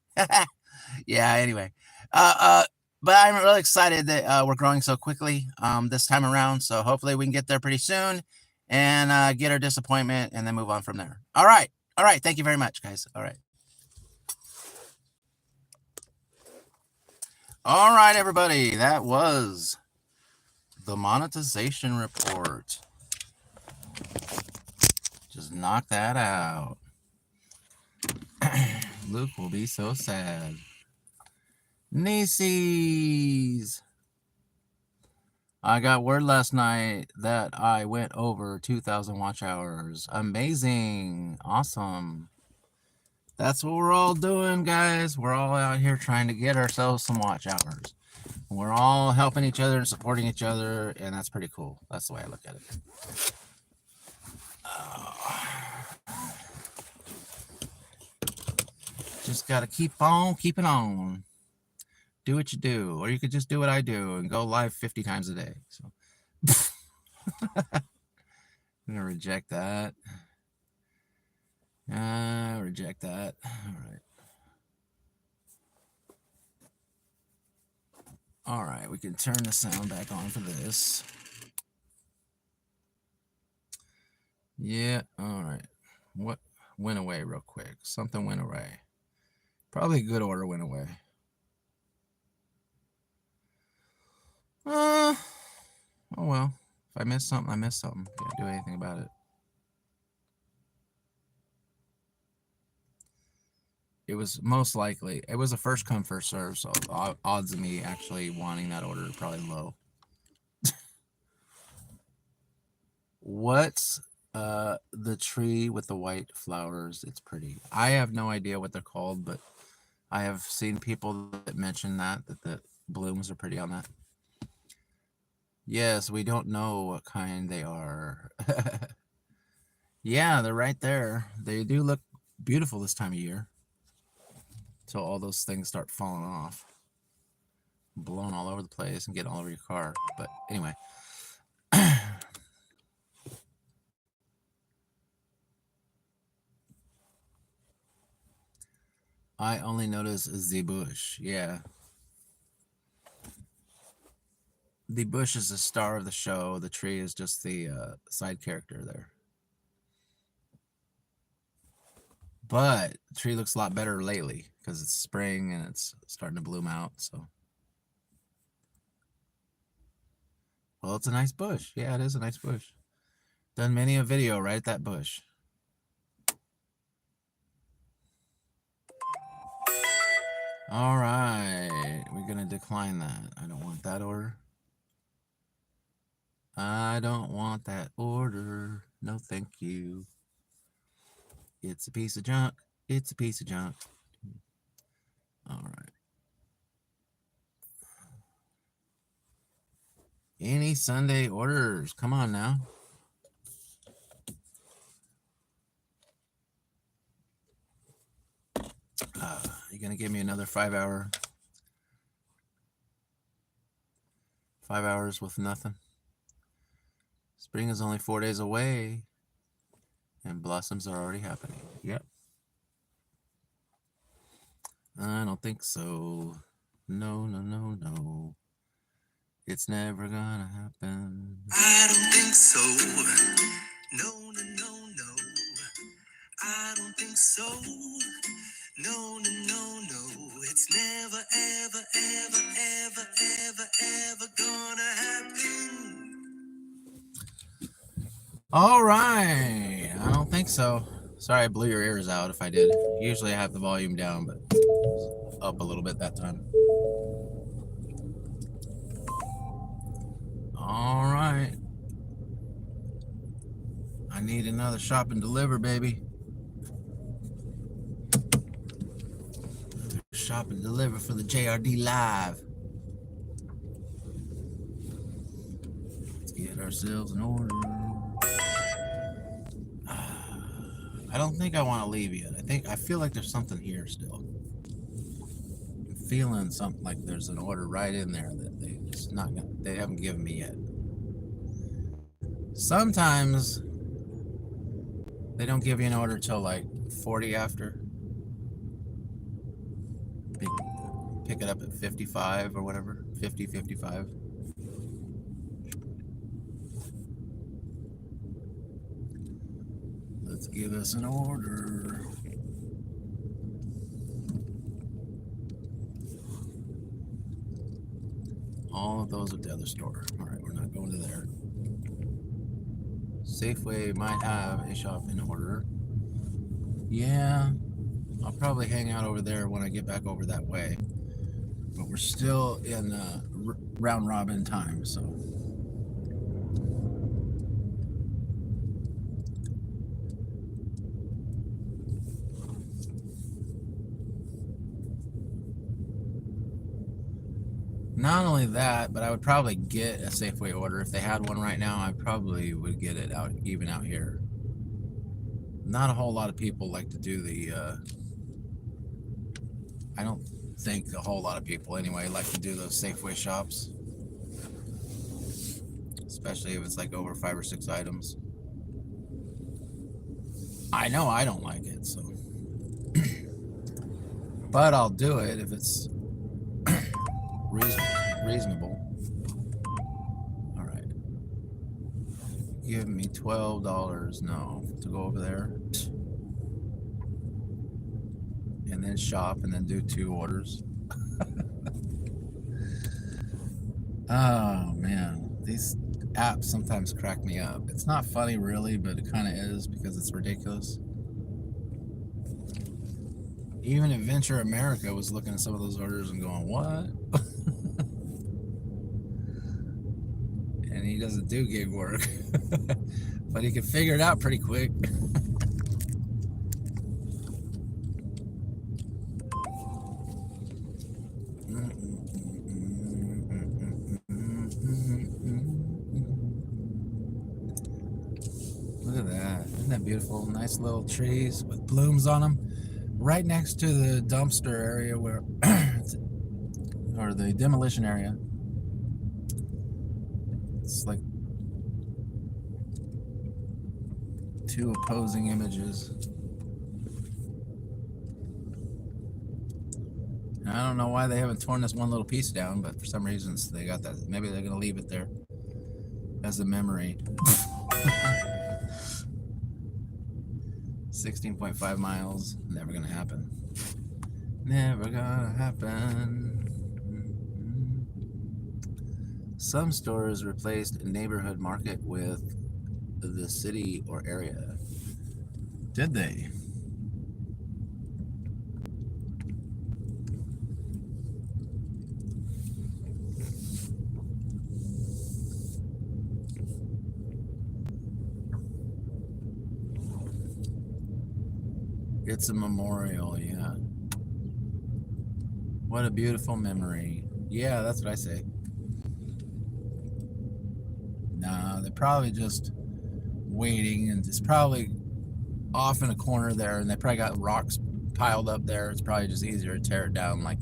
Yeah, anyway. But I'm really excited that we're growing so quickly this time around. So hopefully we can get there pretty soon and get our disappointment and then move on from there. All right. All right. Thank you very much, guys. All right. All right, everybody. That was the monetization report. Just knock that out. Luke will be so sad. Nieces. I got word last night that I went over 2,000 watch hours. Amazing. Awesome. That's what we're all doing, guys. We're all out here trying to get ourselves some watch hours. We're all helping each other and supporting each other, and that's pretty cool. That's the way I look at it. Just got to keep on keeping on. Do what you do, or you could just do what I do and go live 50 times a day. So I'm gonna reject that. Reject that. All right, we can turn the sound back on for this. Yeah, all right. What went away real quick? Something went away. Probably a good order went away. Oh well. If I missed something, I missed something. Can't do anything about it. It was most likely, it was a first come, first serve, so odds of me actually wanting that order are probably low. What's the tree with the white flowers? It's pretty. I have no idea what they're called, but I have seen people that mention that the blooms are pretty on that. Yes, we don't know what kind they are. Yeah, they're right there. They do look beautiful this time of year. Till all those things start falling off, blowing all over the place and getting all over your car. But anyway. I only notice the bush. Yeah. The bush is the star of the show. The tree is just the side character there. But the tree looks a lot better lately because it's spring and it's starting to bloom out. So, well, it's a nice bush. Yeah, it is a nice bush. Done many a video right at that bush. All right, we're gonna decline that. I don't want that order. I don't want that order. No, thank you. It's a piece of junk. It's a piece of junk. All right. Any Sunday orders? Come on now. You're going to give me another 5 hour? 5 hours with nothing? Spring is only 4 days away, and blossoms are already happening. Yep. I don't think so. No, no, no, no. It's never gonna happen. I don't think so. No, no, no, no. I don't think so. No, no, no, no. It's never, ever, ever, ever, ever, ever gonna happen. All right. I don't think so. Sorry, I blew your ears out if I did. Usually I have the volume down, but up a little bit that time. All right. I need another shop and deliver, baby. Shop and deliver for the JRD Live. Let's get ourselves an order. I don't think I want to leave yet. I feel like there's something here still. I'm feeling something like there's an order right in there that they haven't given me yet. Sometimes they don't give you an order till like 40 after. Pick it up at 55 or whatever, 50, 55. Let's give us an order. All of those at the other store. All right, we're not going to there. Safeway might have a shop in order. Yeah, I'll probably hang out over there when I get back over that way. But we're still in round robin time, so. Not only that, but I would probably get a Safeway order. If they had one right now, I probably would get it out, even out here. Not a whole lot of people like to do the, I don't think a whole lot of people anyway like to do those Safeway shops. Especially if it's like over 5 or 6 items. I know I don't like it, so. But I'll do it if it's reasonable. All right. Give me $12 no to go over there. And then shop and then do 2 orders. Oh man, these apps sometimes crack me up. It's not funny really, but it kind of is because it's ridiculous. Even Adventure America was looking at some of those orders and going, what? And he doesn't do gig work. But he can figure it out pretty quick. Look at that. Isn't that beautiful? Nice little trees with blooms on them. Right next to the dumpster area where, or the demolition area. It's like 2 opposing images. And I don't know why they haven't torn this one little piece down, but for some reasons they got that. Maybe they're going to leave it there as a memory. 16.5 miles. Never going to happen. Never going to happen. Some stores replaced a neighborhood market with the city or area. Did they? It's a memorial, yeah. What a beautiful memory. Yeah, that's what I say. Nah, they're probably just waiting, and it's probably off in a corner there, and they probably got rocks piled up there. It's probably just easier to tear it down like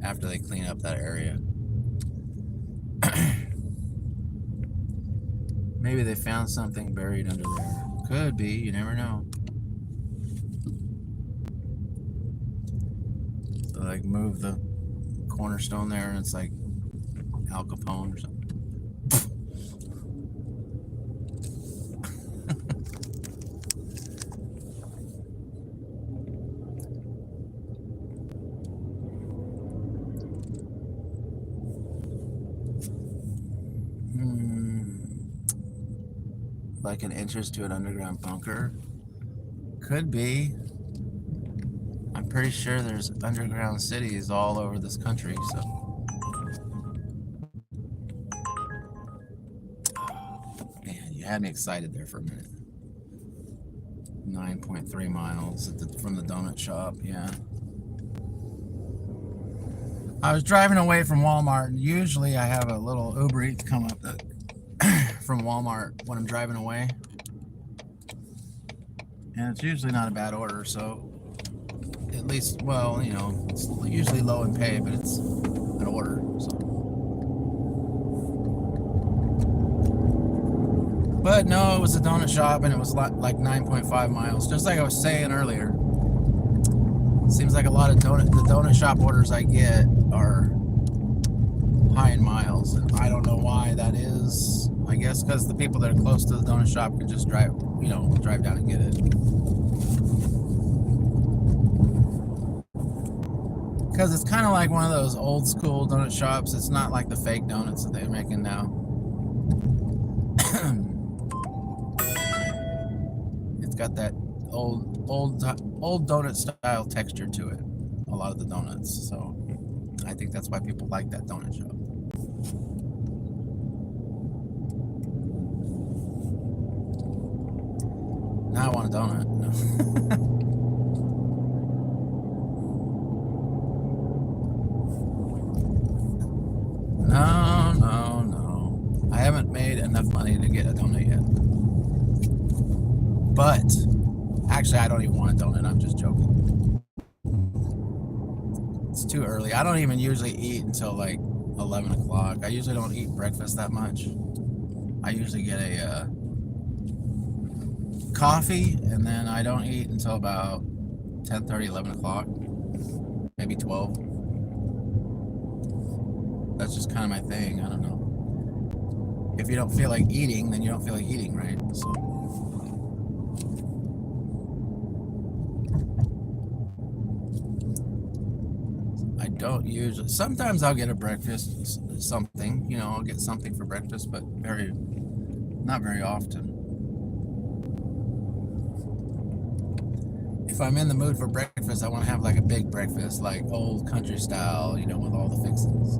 after they clean up that area. Maybe they found something buried under there. Could be, you never know. So like move the cornerstone there and it's like Al Capone or something. Like an entrance to an underground bunker? Could be. I'm pretty sure there's underground cities all over this country, so. Man, you had me excited there for a minute. 9.3 miles from the donut shop, yeah. I was driving away from Walmart, and usually I have a little UberEats come up from Walmart when I'm driving away. And it's usually not a bad order, so at least, well, you know, it's usually low in pay, but it's an order, so. But no, it was a donut shop, and it was like 9.5 miles, just like I was saying earlier. Seems like a lot of the donut shop orders I get are high in miles, and I don't know why that is. I guess because the people that are close to the donut shop can just drive down and get it. Because it's kind of like one of those old school donut shops. It's not like the fake donuts that they're making now. It's got that old donut style texture to it, a lot of the donuts. So I think that's why people like that donut shop. Now I want a donut. No. I haven't made enough money to get a donut yet. But actually, I don't even want a donut. I'm just joking. It's too early. I don't even usually eat until like 11 o'clock. I usually don't eat breakfast that much. I usually get a coffee, and then I don't eat until about 10:30, 11 o'clock, maybe 12. That's just kind of my thing. I don't know. If you don't feel like eating, then you don't feel like eating, right? So. I don't usually. Sometimes I'll get a breakfast, something. You know, I'll get something for breakfast, but not very often. If I'm in the mood for breakfast, I want to have like a big breakfast, like old country style, you know, with all the fixings.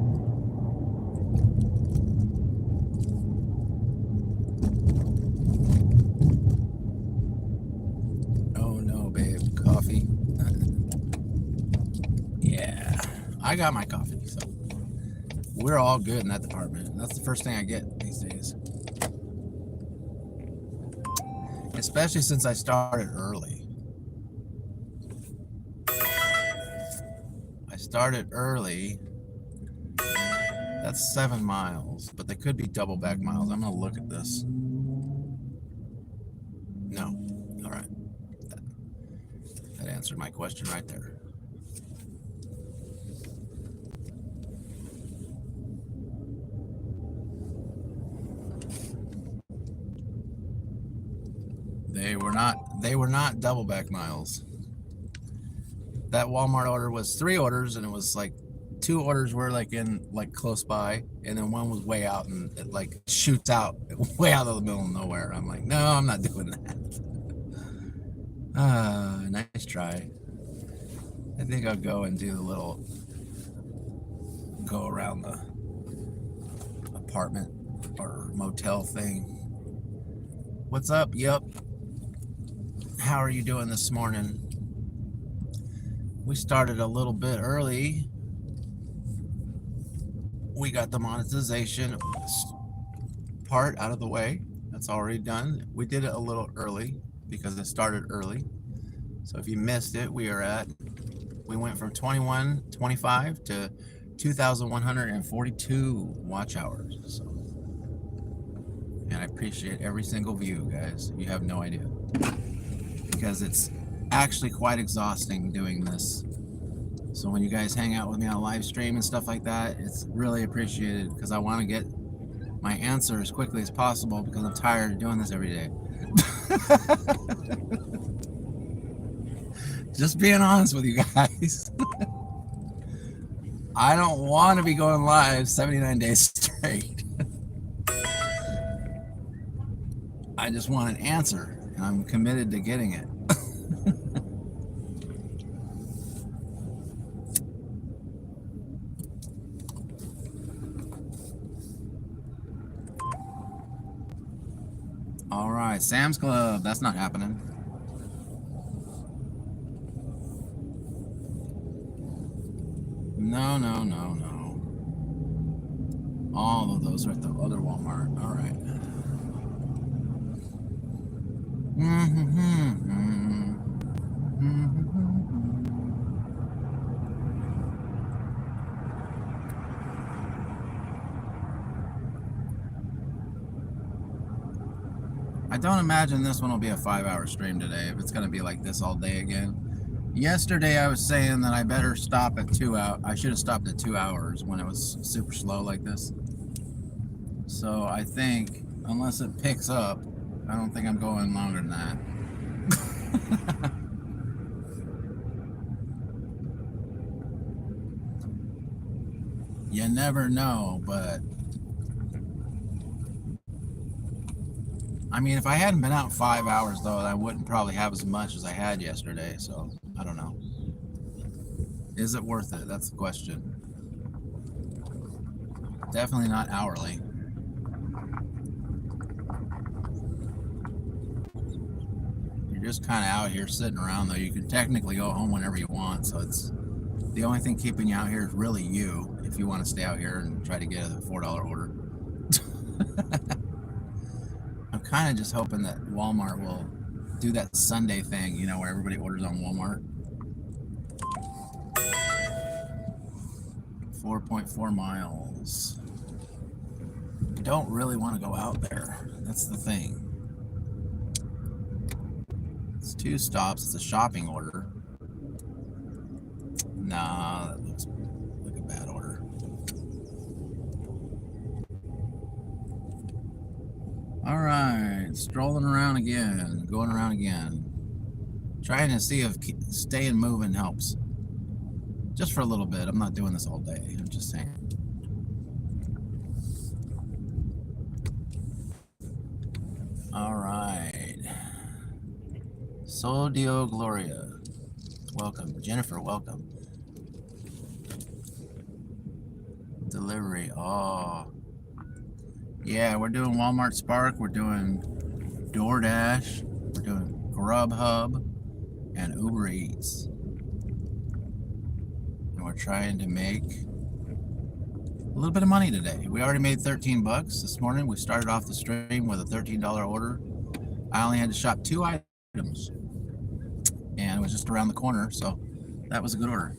Oh no, babe, coffee. Yeah, I got my coffee, so we're all good in that department. That's the first thing I get these days. Especially since I started early. Started early. That's 7 miles, but they could be double back miles. I'm gonna look at this. No. All right. That answered my question right there. They were not double back miles. That Walmart order was 3 orders, and it was like 2 orders were like in like close by, and then one was way out, and it like shoots out way out of the middle of nowhere. I'm like, no, I'm not doing that. Nice try. I think I'll go and do the little go around the apartment or motel thing. What's up? Yup. How are you doing this morning? We started a little bit early. We got the monetization part out of the way. That's already done. We did it a little early because it started early. So if you missed it, we went from 2125 to 2,142 watch hours. So, and I appreciate every single view, guys. You have no idea. Because it's actually quite exhausting doing this. So when you guys hang out with me on live stream and stuff like that, it's really appreciated because I want to get my answer as quickly as possible because I'm tired of doing this every day. Just being honest with you guys. I don't want to be going live 79 days straight. I just want an answer, and I'm committed to getting it. All right, Sam's Club. That's not happening. No. All of those are at the other Walmart. All right. I don't imagine this one will be a 5-hour stream today if it's going to be like this all day again. Yesterday I was saying that I better stop at 2 hours. I should have stopped at 2 hours when it was super slow like this. So I think, unless it picks up, I don't think I'm going longer than that. You never know, but I mean, if I hadn't been out 5 hours though, I wouldn't probably have as much as I had yesterday. So I don't know. Is it worth it? That's the question. Definitely not hourly. You're just kind of out here sitting around though. You can technically go home whenever you want. So it's the only thing keeping you out here is really you. If you want to stay out here and try to get a $4 order. I'm kind of just hoping that Walmart will do that Sunday thing, you know, where everybody orders on Walmart. 4.4 miles. You don't really want to go out there. That's the thing. It's 2 stops. It's a shopping order. Nah, that looks like a bad order. All right, strolling around again, going around again. Trying to see if staying moving helps. Just for a little bit. I'm not doing this all day. I'm just saying. All right. Sodio Gloria. Welcome. Jennifer, welcome. Delivery. Oh. Yeah, we're doing Walmart Spark. We're doing Doordash. We're doing GrubHub and UberEats. And we're trying to make a little bit of money today. We already made 13 bucks this morning. We started off the stream with a $13 order. I only had to shop 2 items. And it was just around the corner, so that was a good order.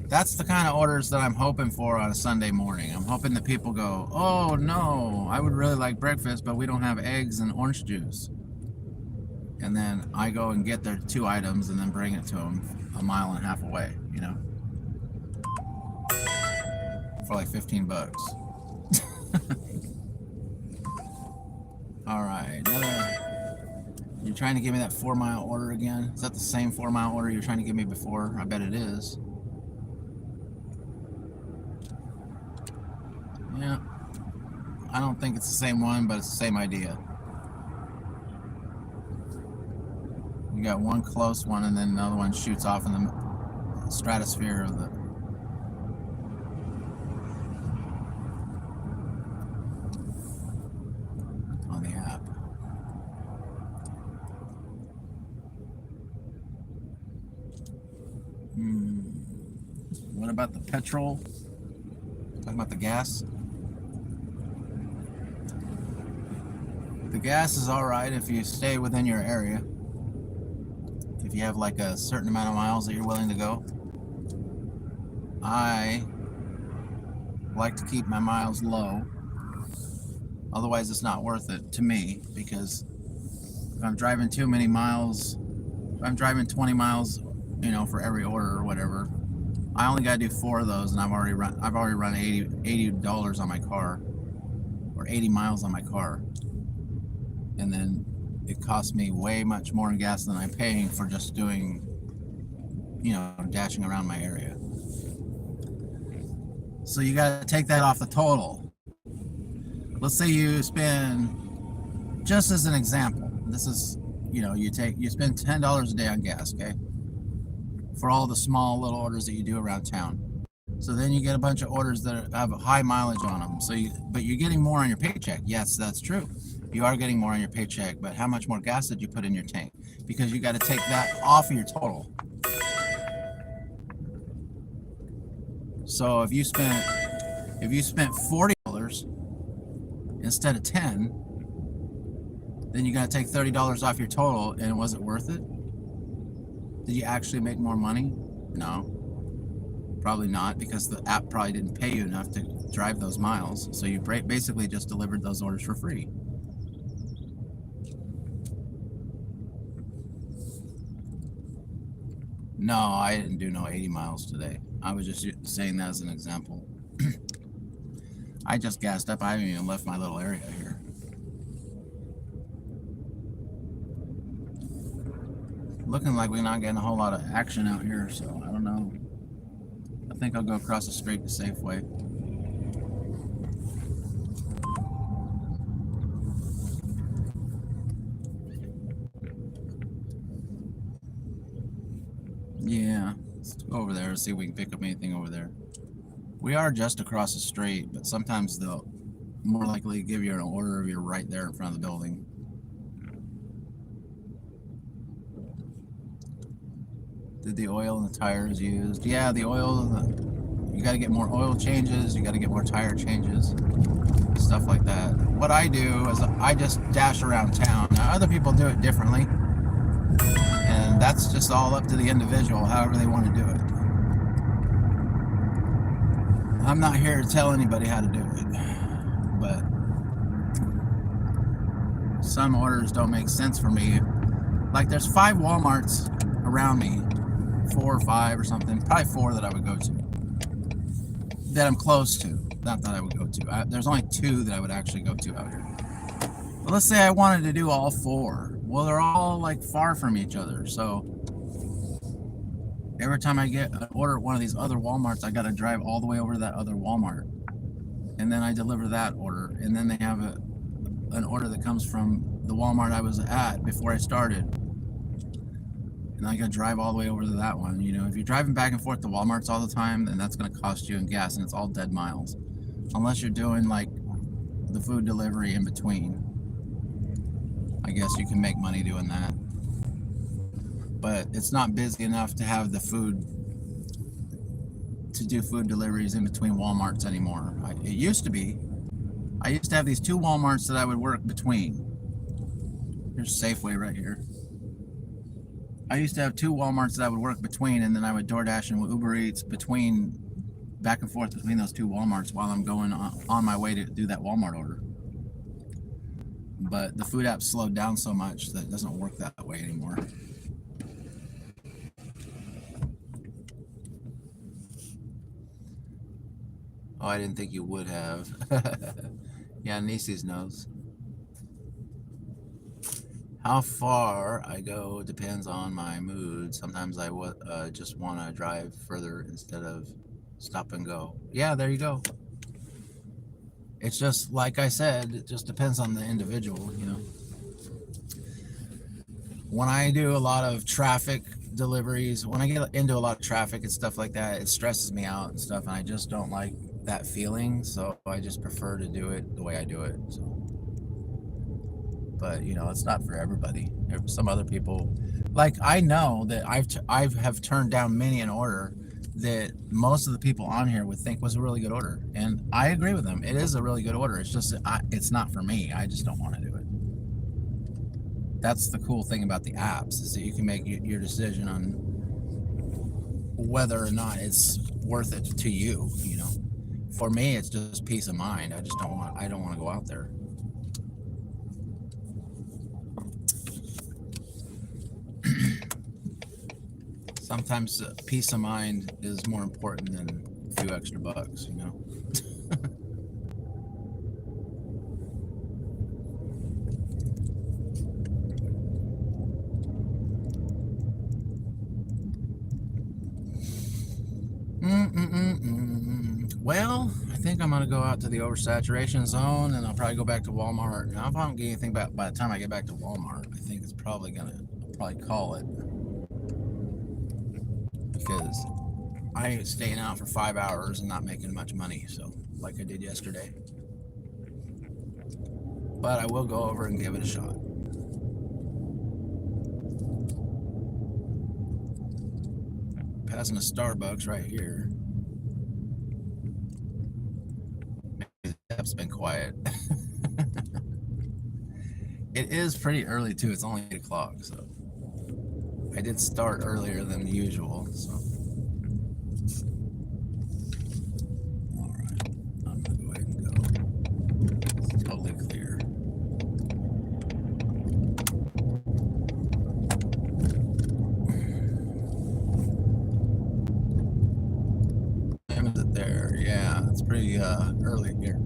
That's the kind of orders that I'm hoping for on a Sunday morning. I'm hoping that people go, oh no, I would really like breakfast, but we don't have eggs and orange juice. And then I go and get their 2 items and then bring it to them a mile and a half away, you know, for like 15 bucks. All right, you're trying to give me that 4-mile order again? Is that the same 4-mile order you were trying to give me before? I bet it is. Yeah, I don't think it's the same one, but it's the same idea. You got one close one, and then another one shoots off in the stratosphere of the... on the app. What about the petrol? Talking about the gas? The gas is alright if you stay within your area. If you have like a certain amount of miles that you're willing to go. I like to keep my miles low. Otherwise it's not worth it to me, because if I'm driving too many miles, if I'm driving 20 miles, you know, for every order or whatever, I only gotta do 4 of those, and I've already run $80 on my car, or 80 miles on my car. And then it costs me way much more in gas than I'm paying for just doing, you know, dashing around my area. So you got to take that off the total. Let's say you spend, just as an example, this is, you know, you spend $10 a day on gas, okay? For all the small little orders that you do around town. So then you get a bunch of orders that have a high mileage on them. But you're getting more on your paycheck. Yes, that's true. You are getting more on your paycheck, but how much more gas did you put in your tank? Because you got to take that off of your total. So if you spent $40 instead of $10, then you got to take $30 off your total, and was it worth it? Did you actually make more money? No, Probably not, because the app probably didn't pay you enough to drive those miles. So you basically just delivered those orders for free. No, I didn't do no 80 miles today. I was just saying that as an example. I just gassed up. I haven't even left my little area here. Looking like we're not getting a whole lot of action out here, so I don't know. I think I'll go across the street to Safeway. Yeah, let's go over there and see if we can pick up anything over there. We are just across the street, but sometimes they'll more likely give you an order if you're right there in front of the building. Did the oil and the tires used? Yeah, the oil, you got to get more oil changes, you got to get more tire changes, stuff like that. What I do is I just dash around town. Now, other people do it differently, and that's just all up to the individual, however they want to do it. I'm not here to tell anybody how to do it, but some orders don't make sense for me. Like, there's 5 Walmarts around me, 4 or 5 or something, probably 4 that I would go to, that I'm close to, not that I would go to. There's only 2 that I would actually go to out here. But let's say I wanted to do all 4. Well, they're all like far from each other, so every time I get an order at one of these other Walmarts, I got to drive all the way over to that other Walmart, and then I deliver that order, and then they have an order that comes from the Walmart I was at before I started, and I got to drive all the way over to that one. You know, if you're driving back and forth to Walmarts all the time, then that's going to cost you in gas, and it's all dead miles, unless you're doing like the food delivery in between. I guess you can make money doing that, but it's not busy enough to have the food, to do food deliveries in between Walmarts anymore. It used to be. I used to have these 2 Walmarts that I would work between. Here's Safeway right here. I used to have 2 Walmarts that I would work between, and then I would Doordash and UberEats back and forth between those 2 Walmarts while I'm going on my way to do that Walmart order. But the food app slowed down so much that it doesn't work that way anymore. Oh, I didn't think you would have. Yeah, Nieces knows. How far I go depends on my mood. Sometimes I just want to drive further instead of stop and go. Yeah, there you go. It's just, like I said, it just depends on the individual, you know. When I do a lot of traffic deliveries, when I get into a lot of traffic and stuff like that, it stresses me out and stuff, and I just don't like that feeling, so I just prefer to do it the way I do it. So, but you know, it's not for everybody. Some other people, like, I know that I have turned down many an order that most of the people on here would think was a really good order, and I agree with them. It is a really good order. It's just it's not for me. I just don't want to do it. That's the cool thing about the apps, is that you can make your decision on whether or not it's worth it to you. You know, for me, it's just peace of mind. I just don't want. I don't want to go out there. Sometimes peace of mind is more important than a few extra bucks, you know. Well, I think I'm gonna go out to the oversaturation zone, and I'll probably go back to Walmart. Now, if I don't get anything back by the time I get back to Walmart, I think it's probably I'll probably call it, because I ain't staying out for 5 hours and not making much money, so like I did yesterday. But I will go over and give it a shot. Passing a Starbucks right here. Maybe the app's been quiet. It is pretty early too. It's only 8 o'clock, so I did start earlier than usual. So pretty early here.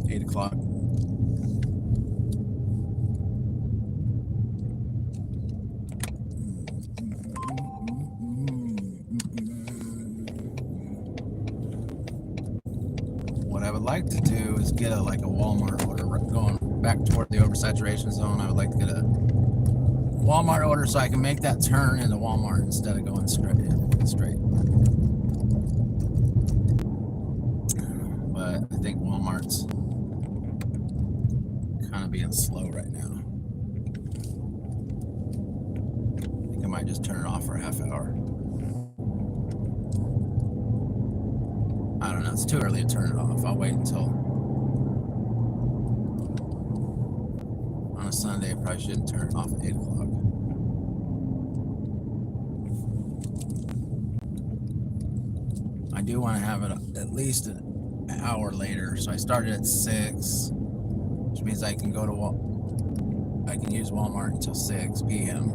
8 o'clock. What I would like to do is get a Walmart order going back toward the oversaturation zone. I would like to get a Walmart order so I can make that turn into Walmart instead of going straight. But I think Walmart's kind of being slow right now. I think I might just turn it off for a half hour. I don't know, it's too early to turn it off. I'll wait until on a Sunday. I probably shouldn't turn it off at 8 o'clock. I do want to have it at least an hour later. So I started at 6, which means I can go to I can use Walmart until 6 p.m.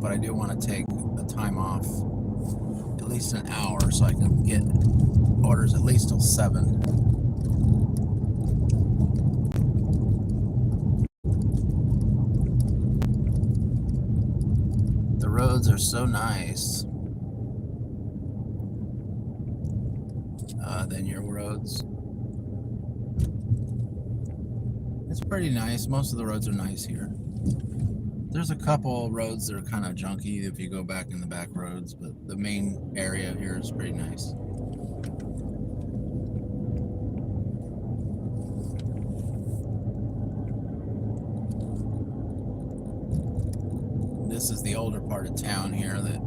But I do want to take the time off at least an hour so I can get orders at least till 7. The roads are so nice than your roads. It's pretty nice. Most of the roads are nice here. There's a couple roads that are kind of junky if you go back in the back roads, but the main area here is pretty nice. This is the older part of town here that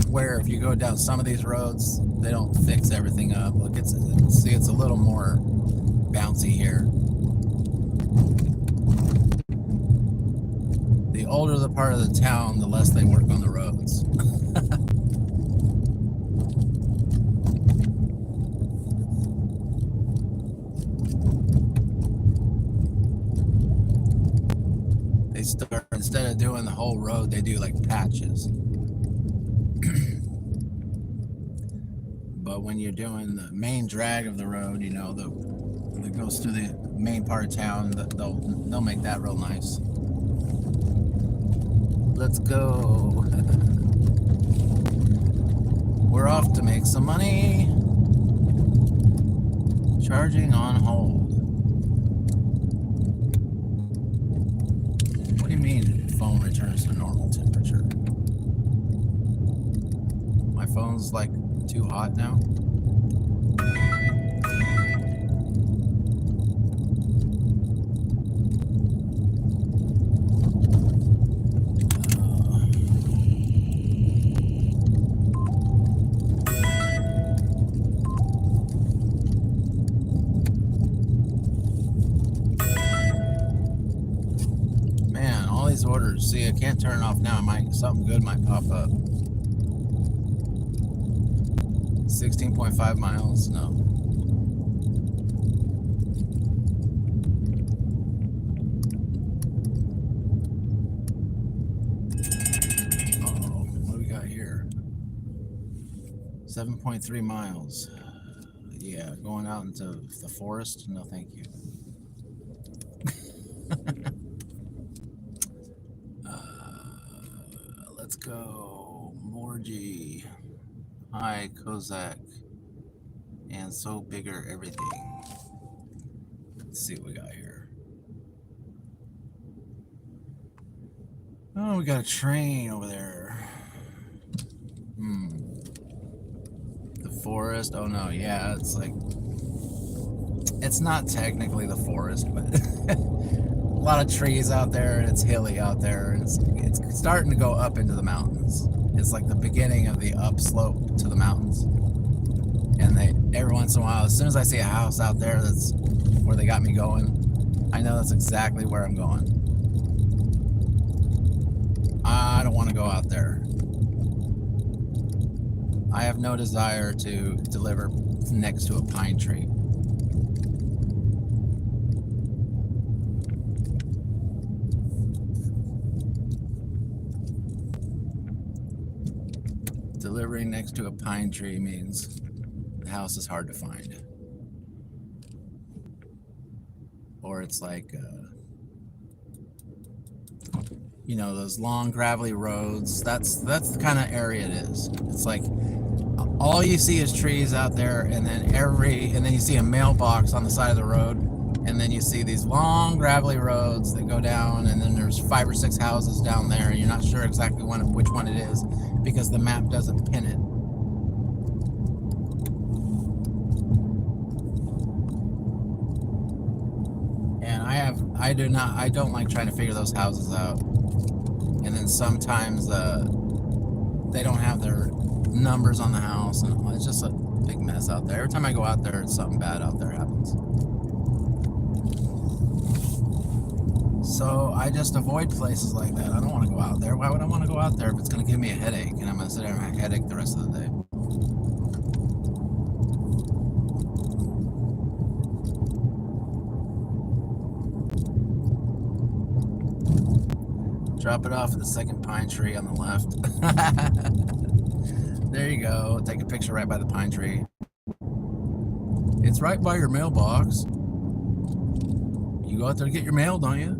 where if you go down some of these roads, they don't fix everything up. Look, it's a little more bouncy here. The older the part of the town, the less they work on the roads. They start, instead of doing the whole road, they do like patches. But when you're doing the main drag of the road, you know, that goes through the main part of town, they'll make that real nice. Let's go. We're off to make some money. Charging on hold. What do you mean phone returns to normal temperature? My phone's like too hot now. Man, all these orders. See, I can't turn it off now. Something good might pop up. 16.5 miles, no. Uh-oh, what do we got here? 7.3 miles. Yeah, going out into the forest? No, thank you. Let's go. Morgie. Hi, Kozak. And so bigger everything. Let's see what we got here. Oh, we got a train over there. The forest. Oh no, yeah, it's like, it's not technically the forest, but a lot of trees out there, and it's hilly out there, and it's starting to go up into the mountains. It's like the beginning of the upslope to the mountains. And every once in a while, as soon as I see a house out there that's where they got me going, I know that's exactly where I'm going. I don't want to go out there. I have no desire to deliver next to a pine tree. Delivering next to a pine tree means the house is hard to find. Or it's like, you know, those long gravelly roads. That's the kind of area it is. It's like all you see is trees out there, and then you see a mailbox on the side of the road, and then you see these long gravelly roads that go down, and then there's 5 or 6 houses down there, and you're not sure exactly which one it is because the map doesn't pin it. And I don't like trying to figure those houses out. And then sometimes they don't have their numbers on the house, and it's just a big mess out there. Every time I go out there, something bad out there happens. So I just avoid places like that. I don't want to go out there. Why would I want to go out there if it's going to give me a headache, and I'm going to sit there and have a headache the rest of the day? Drop it off at the second pine tree on the left. There you go. Take a picture right by the pine tree. It's right by your mailbox. You go out there to get your mail, don't you?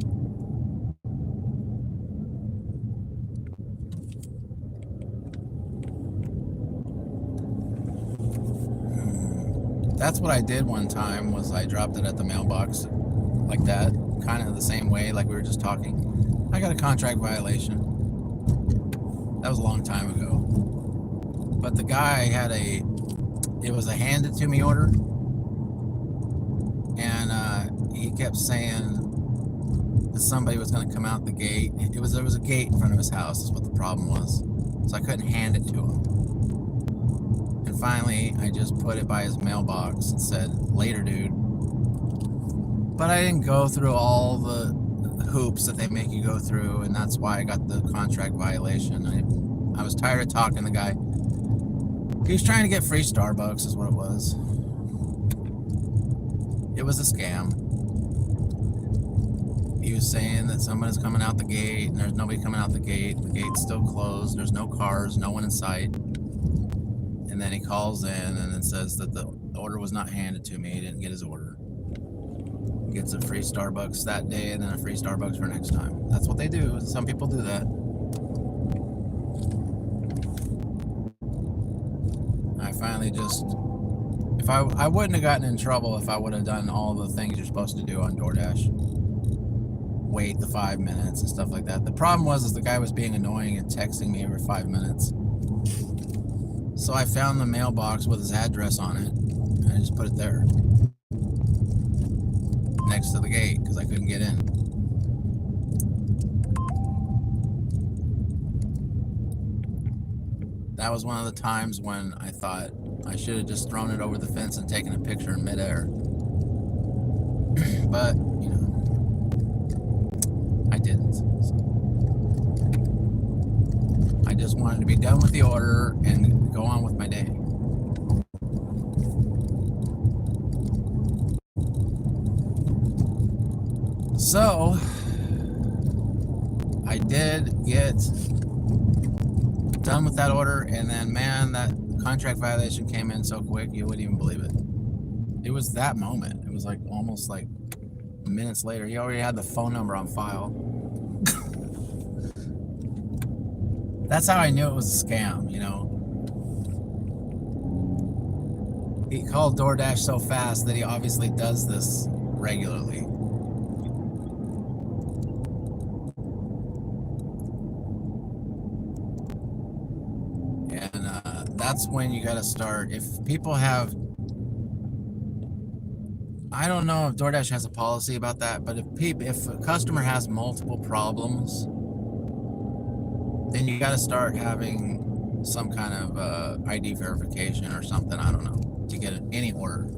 That's what I did one time, was I dropped it at the mailbox like that, kind of the same way like we were just talking. I got a contract violation. That was a long time ago. But the guy had it was a handed to me order. And he kept saying that somebody was going to come out the gate. There was a gate in front of his house is what the problem was. So I couldn't hand it to him. And finally, I just put it by his mailbox and said, "Later, dude." But I didn't go through all the hoops that they make you go through, and that's why I got the contract violation. I was tired of talking to the guy. He was trying to get free Starbucks is what it was. It was a scam. He was saying that somebody's coming out the gate, and there's nobody coming out the gate. The gate's still closed. There's no cars, no one in sight. And then he calls in and it says that the order was not handed to me. He didn't get his order. Gets a free Starbucks that day and then a free Starbucks for next time. That's what they do. Some people do that. I finally just, I wouldn't have gotten in trouble if I would have done all the things you're supposed to do on Doordash. Wait the 5 minutes and stuff like that. The problem was the guy was being annoying and texting me every 5 minutes. So I found the mailbox with his address on it, and I just put it there. Next to the gate, because I couldn't get in. That was one of the times when I thought I should have just thrown it over the fence and taken a picture in midair. But, you know, I didn't. So I just wanted to be done with the order and go on with my day. So, I did get done with that order, and then, man, that contract violation came in so quick, you wouldn't even believe it. It was that moment. It was like almost like minutes later. He already had the phone number on file. That's how I knew it was a scam, you know. He called Doordash so fast that he obviously does this regularly. That's when you got to start. If people have, I don't know if DoorDash has a policy about that, but if a customer has multiple problems, then you got to start having some kind of ID verification or something. I don't know, to get any order.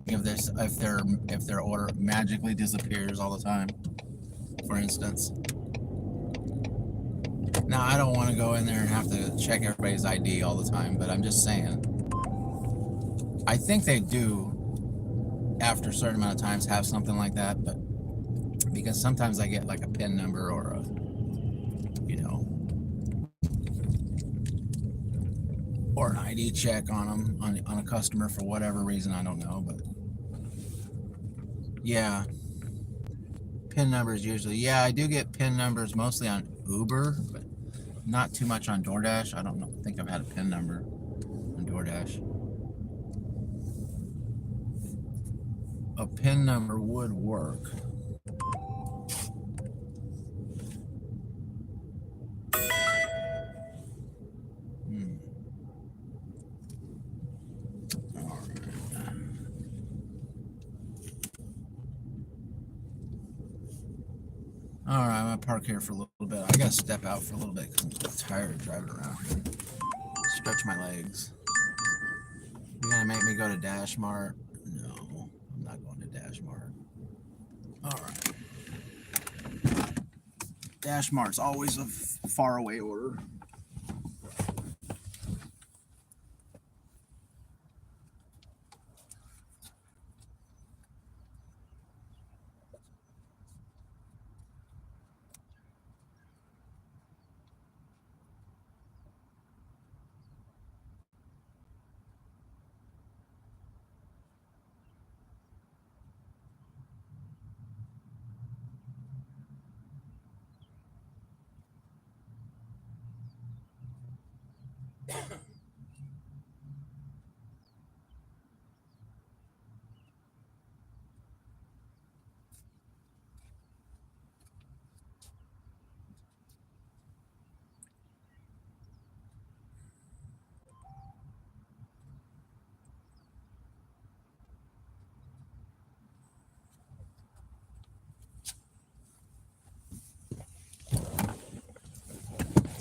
If their order magically disappears all the time, for instance. Now, I don't want to go in there and have to check everybody's ID all the time, but I'm just saying. I think they do, after a certain amount of times, have something like that, but because sometimes I get like a PIN number or a, you know, or an ID check on them, on a customer for whatever reason, I don't know, but yeah, PIN numbers usually. Yeah, I do get PIN numbers mostly on Uber, but not too much on Doordash. I don't know, think I've had a PIN number on Doordash. A PIN number would work. All right, I'm gonna park here for a little bit. I gotta step out for a little bit because I'm tired of driving around here. Stretch my legs. You're gonna make me go to Dash Mart? No, I'm not going to Dash Mart. All right. Dash Mart's always a far away order.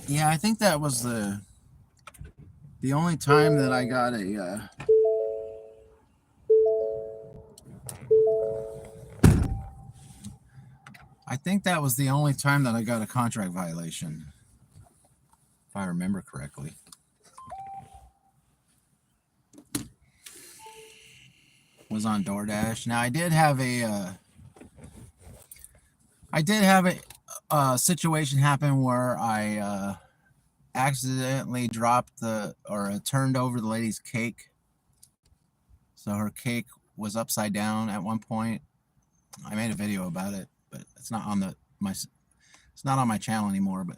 Yeah, I think that was the only time that I got a I think that was the only time that I got a contract violation, if I remember correctly. Was on DoorDash. Now I did have a situation happen where I accidentally dropped or turned over the lady's cake. So her cake was upside down at one point. I made a video about it, but it's not on it's not on my channel anymore. But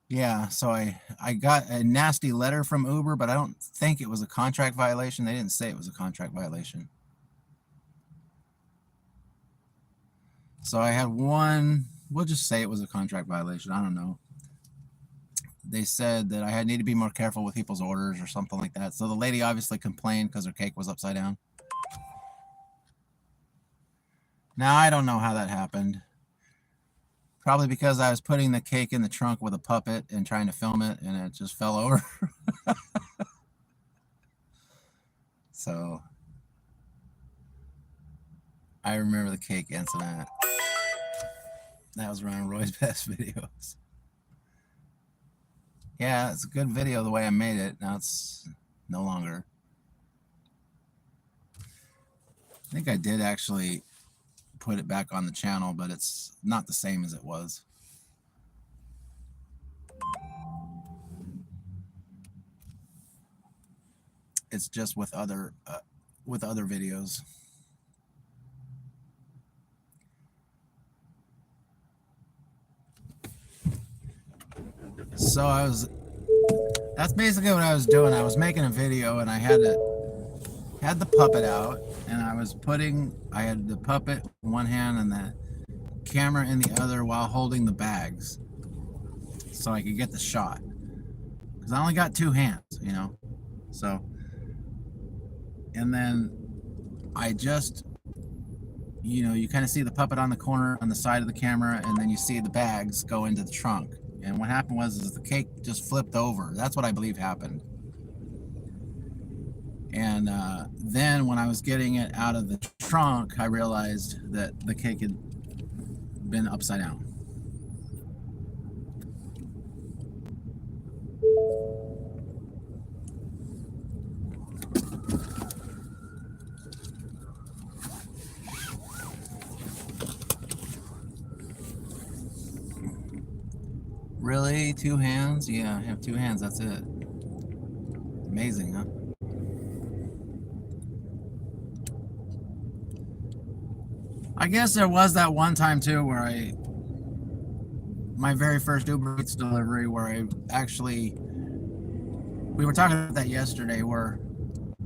yeah, so I got a nasty letter from Uber, but I don't think it was a contract violation. They didn't say it was a contract violation. So I had one, we'll just say it was a contract violation. I don't know. They said that I need to be more careful with people's orders or something like that. So the lady obviously complained because her cake was upside down. Now, I don't know how that happened. Probably because I was putting the cake in the trunk with a puppet and trying to film it, and it just fell over. So I remember the cake incident. That was one of Roy's best videos. Yeah, it's a good video the way I made it. Now it's no longer. I think I did actually put it back on the channel, but it's not the same as it was. It's just with other videos. So that's basically what I was doing. I was making a video and I had the puppet out, and I had the puppet in one hand and the camera in the other while holding the bags so I could get the shot. Because I only got two hands, you know. So, and then I just, you kind of see the puppet on the corner on the side of the camera, and then you see the bags go into the trunk. And what happened was the cake just flipped over. That's what I believe happened. And then when I was getting it out of the trunk, I realized that the cake had been upside down. Really? 2 hands? Yeah, I have 2 hands. That's it. Amazing, huh? I guess there was that one time too where my very first UberEats delivery where I actually, we were talking about that yesterday, where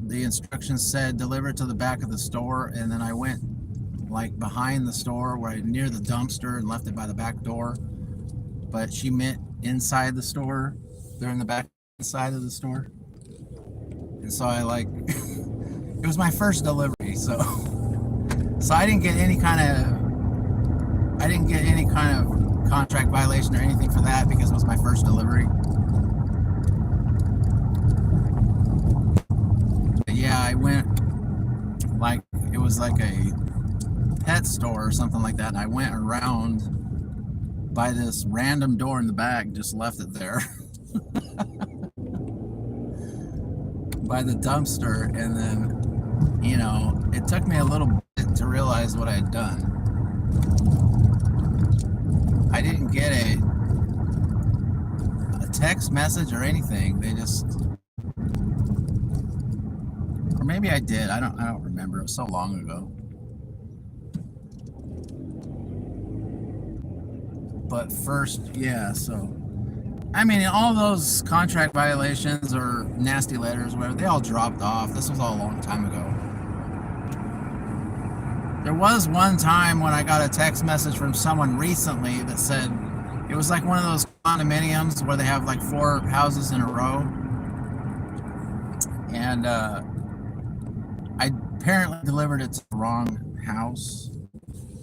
the instructions said deliver it to the back of the store, and then I went like behind the store where near the dumpster and left it by the back door, but she meant inside the store. They're in the back side of the store, and so I like it was my first delivery, so I didn't get any kind of contract violation or anything for that because it was my first delivery. But yeah, I went like it was like a pet store or something like that, and I went around by this random door in the back, just left it there by the dumpster, and then, you know, it took me a little bit to realize what I had done. I didn't get a text message or anything. They just, or maybe I did. I don't remember. It was so long ago. But first, yeah, so I mean, all those contract violations or nasty letters, whatever, they all dropped off. This was all a long time ago. There was one time when I got a text message from someone recently that said, it was like one of those condominiums where they have like 4 houses in a row. And I apparently delivered it to the wrong house.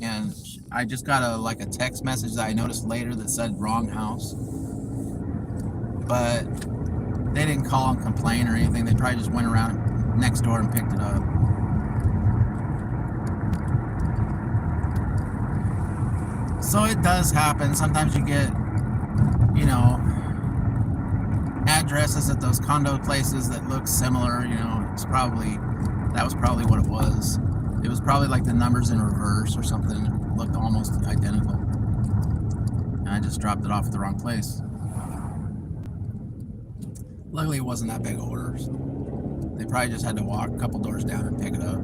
And I just got a text message that I noticed later that said wrong house. But they didn't call and complain or anything. They probably just went around next door and picked it up. So it does happen. Sometimes you get, you know, addresses at those condo places that look similar. You know, that was probably what it was. It was probably like the numbers in reverse or something. It looked almost identical. And I just dropped it off at the wrong place. Luckily, it wasn't that big of orders. They probably just had to walk a couple doors down and pick it up.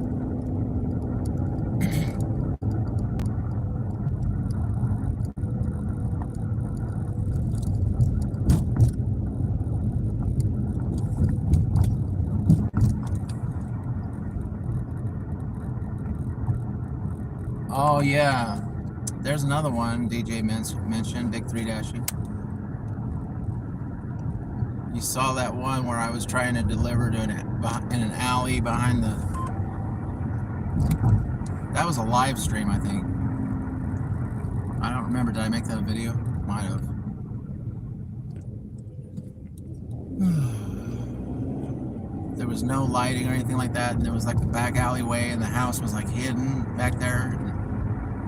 Oh yeah, there's another one DJ mentioned, Big 3-dashing. You saw that one where I was trying to deliver to in an alley behind the... That was a live stream, I think. I don't remember, did I make that a video? Might have. There was no lighting or anything like that, and there was like the back alleyway, and the house was like hidden back there.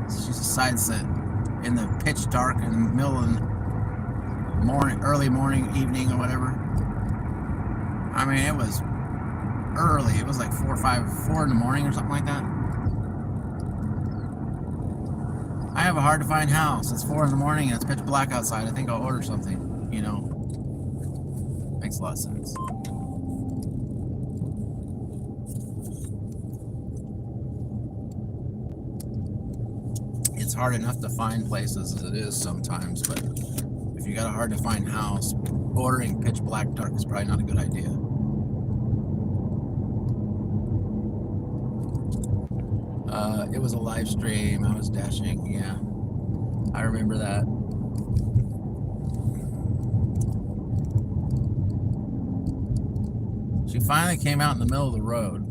She decides that in the pitch dark in the middle of the morning, early morning, evening, or whatever. I mean, it was early. It was like 4 in the morning or something like that. I have a hard to find house. It's 4 in the morning and it's pitch black outside. I think I'll order something, you know. Makes a lot of sense. It's hard enough to find places as it is sometimes, but if you got a hard to find house, ordering pitch black dark is probably not a good idea. It was a live stream. I was dashing. Yeah, I remember that. She finally came out in the middle of the road,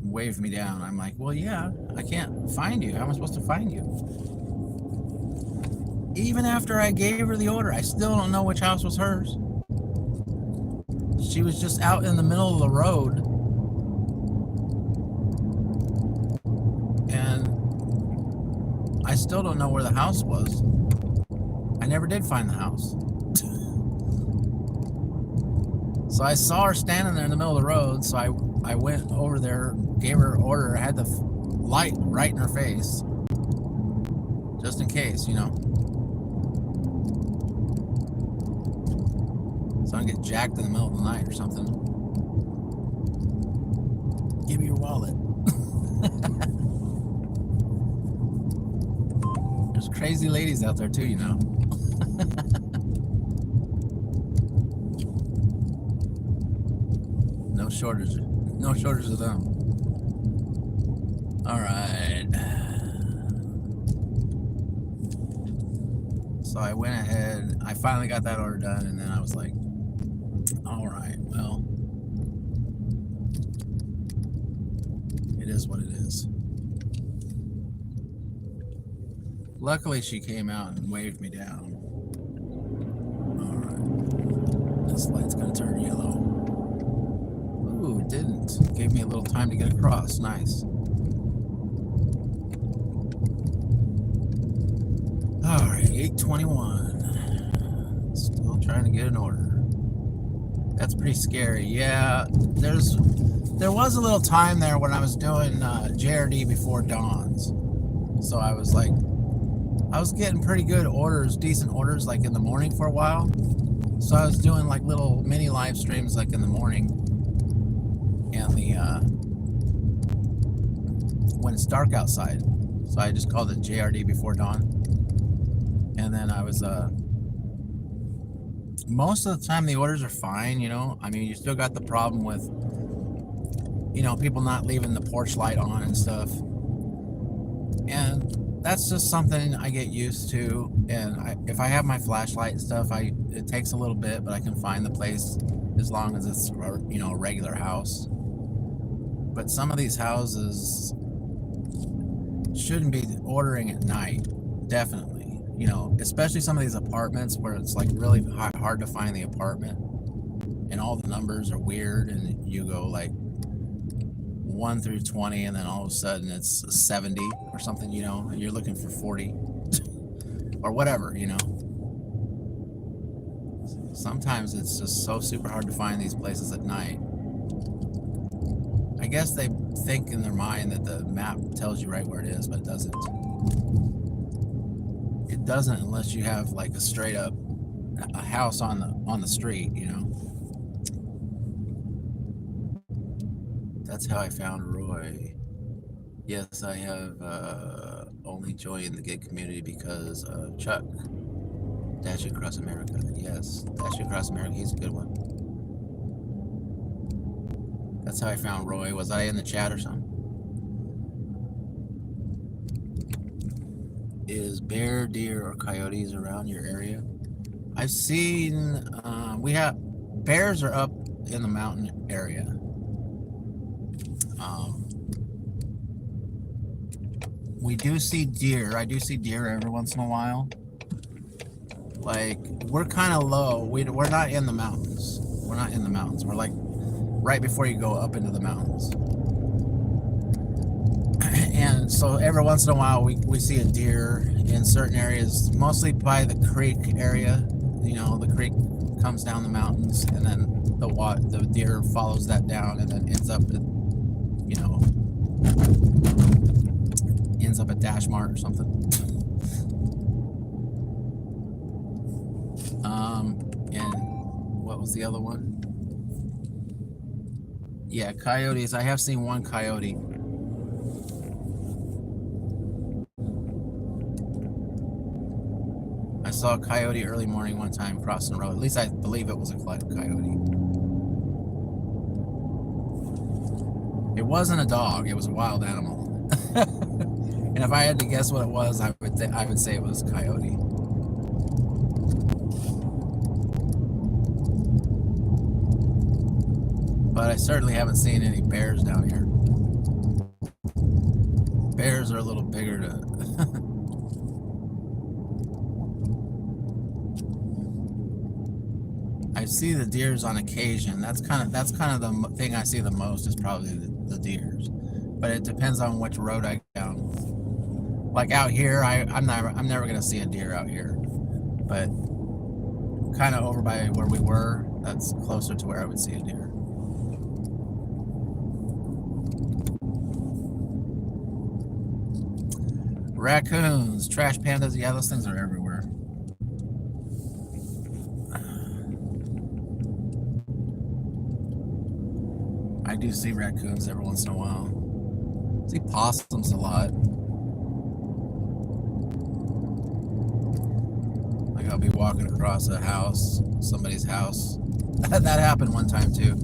waved me down. I'm like, well, yeah, I can't find you. How am I supposed to find you? Even after I gave her the order, I still don't know which house was hers. She was just out in the middle of the road. And I still don't know where the house was. I never did find the house. So I saw her standing there in the middle of the road, so I went over there, gave her an order, had the light right in her face. Just in case, you know. So I don't get jacked in the middle of the night or something. Give me your wallet. There's crazy ladies out there too, you know. No shortage of them. All right. So I went ahead, I finally got that order done, and then I was like, all right, well, it is what it is. Luckily, she came out and waved me down. All right. This light's gonna turn yellow. Ooh, it didn't. Gave me a little time to get across. Nice. All right, 8:21. Still trying to get an order. That's pretty scary. Yeah, there was a little time there when I was doing JRD before dawns. So I was like, I was getting pretty good orders, decent orders, like in the morning for a while. So I was doing like little mini live streams like in the morning, and when it's dark outside. So I just called it JRD before dawn. And then I was most of the time the orders are fine, you know. I mean, you still got the problem with, you know, people not leaving the porch light on and stuff. And that's just something I get used to. And if I have my flashlight and stuff, it takes a little bit, but I can find the place as long as it's, you know, a regular house. But some of these houses shouldn't be ordering at night, definitely. You know, especially some of these apartments where it's like really hard to find the apartment, and all the numbers are weird, and you go like 1 through 20, and then all of a sudden it's 70 or something, you know, and you're looking for 40 or whatever, you know. Sometimes it's just so super hard to find these places at night. I guess they think in their mind that the map tells you right where it is, but it doesn't. It doesn't unless you have like a straight up a house on the street, you know. That's how I found Roy. Yes, I have only joined the gig community because of Chuck. Dash Across America. Yes, Dash Across America, he's a good one. That's how I found Roy. Was I in the chat or something? Is bear, deer, or coyotes around your area? I've seen, we have, bears are up in the mountain area. We do see deer. I do see deer every once in a while. Like, we're kind of low. We're not in the mountains. We're not in the mountains. We're like right before you go up into the mountains. And so every once in a while we see a deer in certain areas, mostly by the creek area. You know, the creek comes down the mountains, and then the deer follows that down, and then ends up at, you know, Dash Mart or something. And what was the other one? Yeah, coyotes. I have seen one coyote. I saw a coyote early morning one time crossing the road. At least I believe it was a coyote. It wasn't a dog. It was a wild animal. And if I had to guess what it was, I would say it was a coyote. But I certainly haven't seen any bears down here. Bears are a little bigger to... I see the deers on occasion. That's kind of the thing I see the most, is probably the deers. But it depends on which road I go down. Like out here, I'm never gonna see a deer out here. But kind of over by where we were, that's closer to where I would see a deer. Raccoons, trash pandas, yeah, those things are everywhere. do see raccoons every once in a while. I see possums a lot. Like I'll be walking across a house, somebody's house. That happened one time too.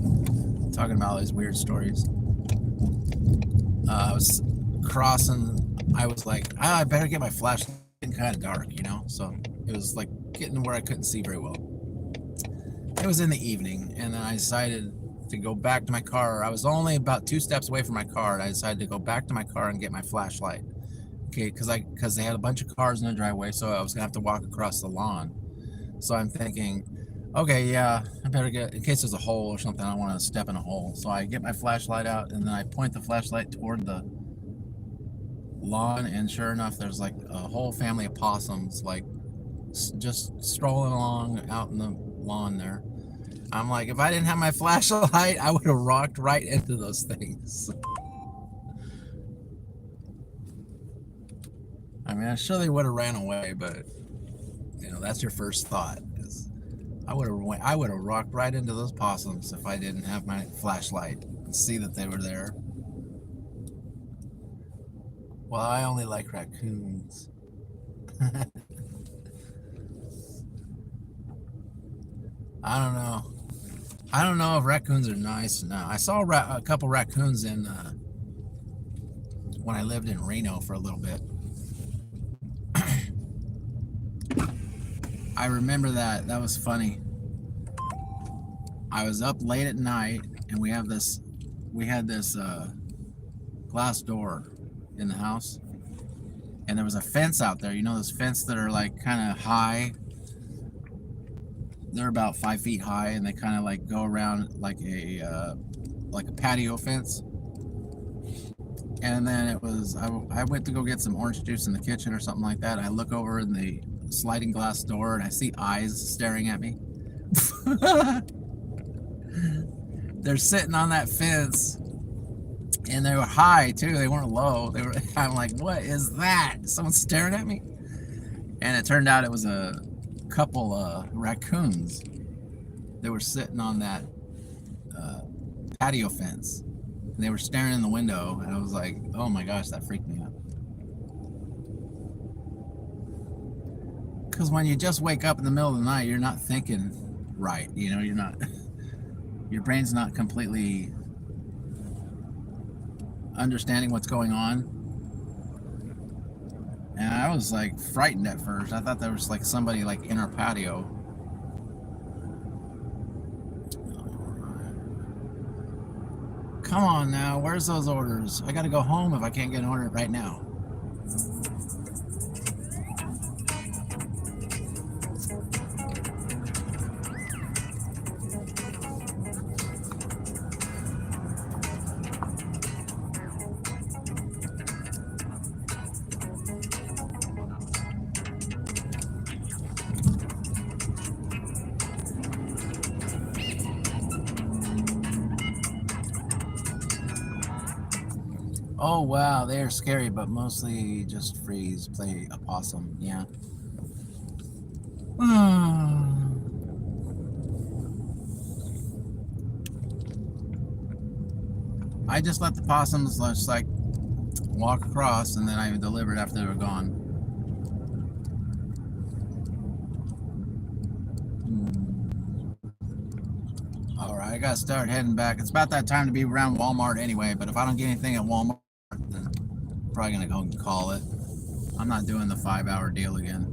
Talking about all these weird stories. I was crossing. I was like, I better get my flashlight. It's kind of dark, you know. So it was like getting where I couldn't see very well. It was in the evening, and then I decided to go back to my car. I was only about 2 steps away from my car, and I decided to go back to my car and get my flashlight. Okay, because they had a bunch of cars in the driveway, so I was gonna have to walk across the lawn. So I'm thinking, okay, yeah, I better get, in case there's a hole or something, I don't want to step in a hole. So I get my flashlight out, and then I point the flashlight toward the lawn, and sure enough, there's like a whole family of possums, like just strolling along out in the lawn there. I'm like, if I didn't have my flashlight, I would have rocked right into those things. I mean, I'm sure they would have ran away, but you know, that's your first thought. Is I would have rocked right into those possums if I didn't have my flashlight and see that they were there. Well, I only like raccoons. I don't know. I don't know if raccoons are nice or not. I saw a couple raccoons in when I lived in Reno for a little bit. I remember that. That was funny. I was up late at night, and we had this glass door in the house, and there was a fence out there. You know those fences that are like kind of high. They're about 5 feet high, and they kind of like go around like a patio fence. And then it was I went to go get some orange juice in the kitchen or something like that. I look over in the sliding glass door, and I see eyes staring at me. They're sitting on that fence, and they were high too. They weren't low. They were. I'm like, what is that? Someone's staring at me. And it turned out it was a couple raccoons. They were sitting on that patio fence, and they were staring in the window, and I was like, oh my gosh, that freaked me out. Because when you just wake up in the middle of the night, you're not thinking right, you know, you're not, your brain's not completely understanding what's going on. And I was like frightened at first. I thought there was like somebody like in our patio. Come on now, where's those orders? I gotta go home if I can't get an order right now. Oh wow, they are scary, but mostly just freeze, play a possum, yeah. I just let the possums just like walk across, and then I delivered after they were gone. Alright, I gotta start heading back. It's about that time to be around Walmart anyway, but if I don't get anything at Walmart, then I'm probably gonna go and call it. I'm not doing the 5-hour deal again,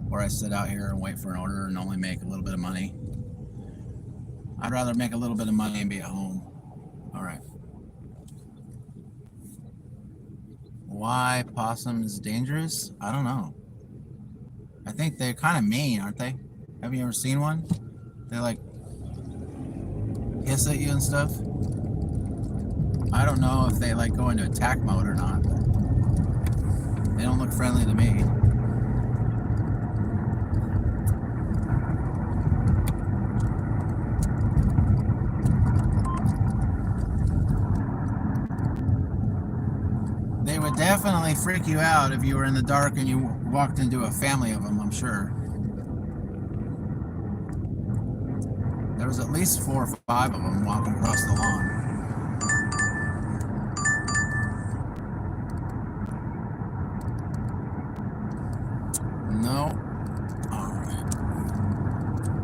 where I sit out here and wait for an order and only make a little bit of money. I'd rather make a little bit of money and be at home. Alright. Why possum is dangerous? I don't know. I think they're kind of mean, aren't they? Have you ever seen one? They like hiss at you and stuff. I don't know if they like go into attack mode or not. They don't look friendly to me. They would definitely freak you out if you were in the dark and you walked into a family of them, I'm sure. There was at least 4 or 5 of them walking across the lawn. No. Alright.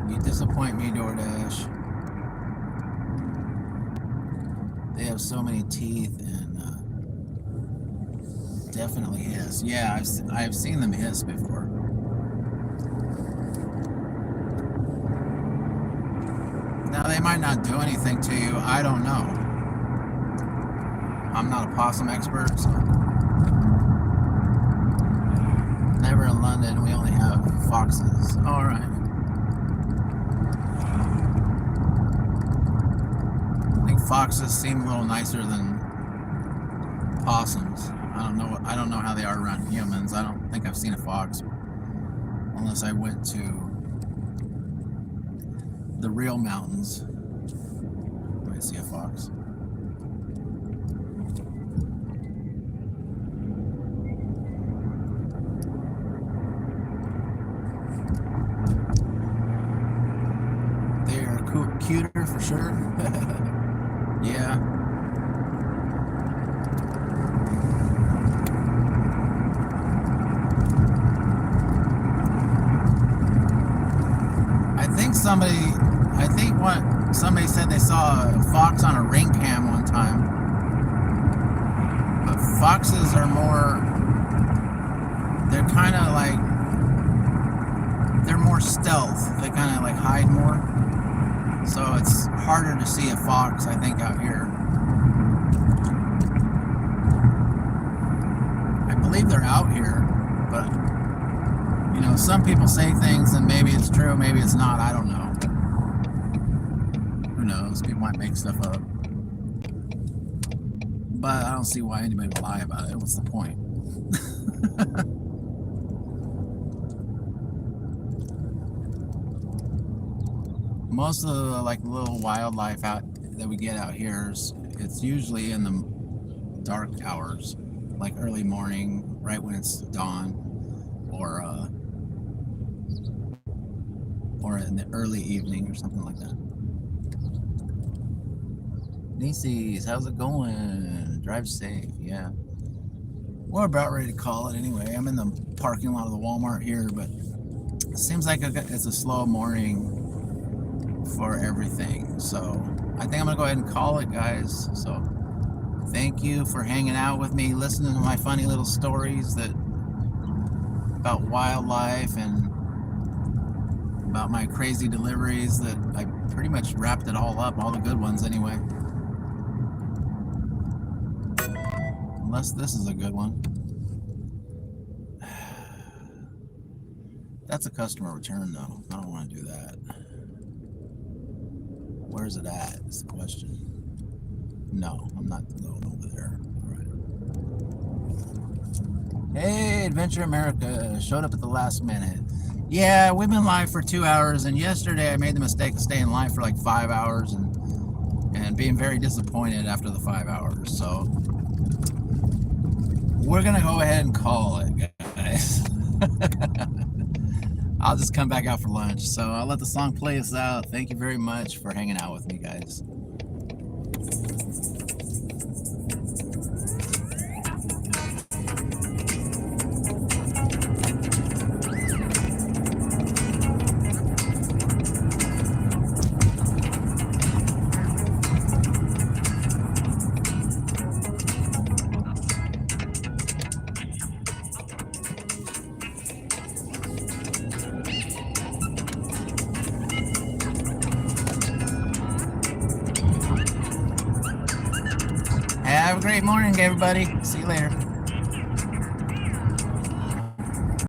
You disappoint me, Doordash. They have so many teeth and definitely hiss. Yeah, I've seen them hiss before. Now, they might not do anything to you. I don't know. I'm not a possum expert, so. Never in London. We only have foxes. All right. I think foxes seem a little nicer than possums. I don't know how they are around humans. I don't think I've seen a fox unless I went to the real mountains. I see a fox. They are cuter for sure. Yeah. Somebody said they saw a fox on a ring cam one time. But foxes are more, they're kind of like, they're more stealth. They kind of like hide more. So it's harder to see a fox, I think, out here. I believe they're out here, but, you know, some people say things and maybe it's true, maybe it's not, I don't know. Who knows? People might make stuff up. But I don't see why anybody would lie about it. What's the point? Most of the like little wildlife out that we get out here it's usually in the dark hours, like early morning, right when it's dawn, or in the early evening or something like that. Nieces, how's it going? Drive safe, yeah. We're about ready to call it anyway. I'm in the parking lot of the Walmart here, but it seems like it's a slow morning for everything. So I think I'm gonna go ahead and call it, guys. So thank you for hanging out with me, listening to my funny little stories about wildlife and about my crazy deliveries that I pretty much wrapped it all up, all the good ones anyway. Unless this is a good one. That's a customer return though. I don't want to do that. Where's it at? Is the question. No, I'm not going over there. All right. Hey, Adventure America showed up at the last minute. Yeah, we've been live for 2 hours, and yesterday I made the mistake of staying live for like 5 hours and being very disappointed after the 5 hours. So we're gonna go ahead and call it, guys. I'll just come back out for lunch. So I'll let the song play us out. Thank you very much for hanging out with me, guys. Have a great morning, everybody. See you later.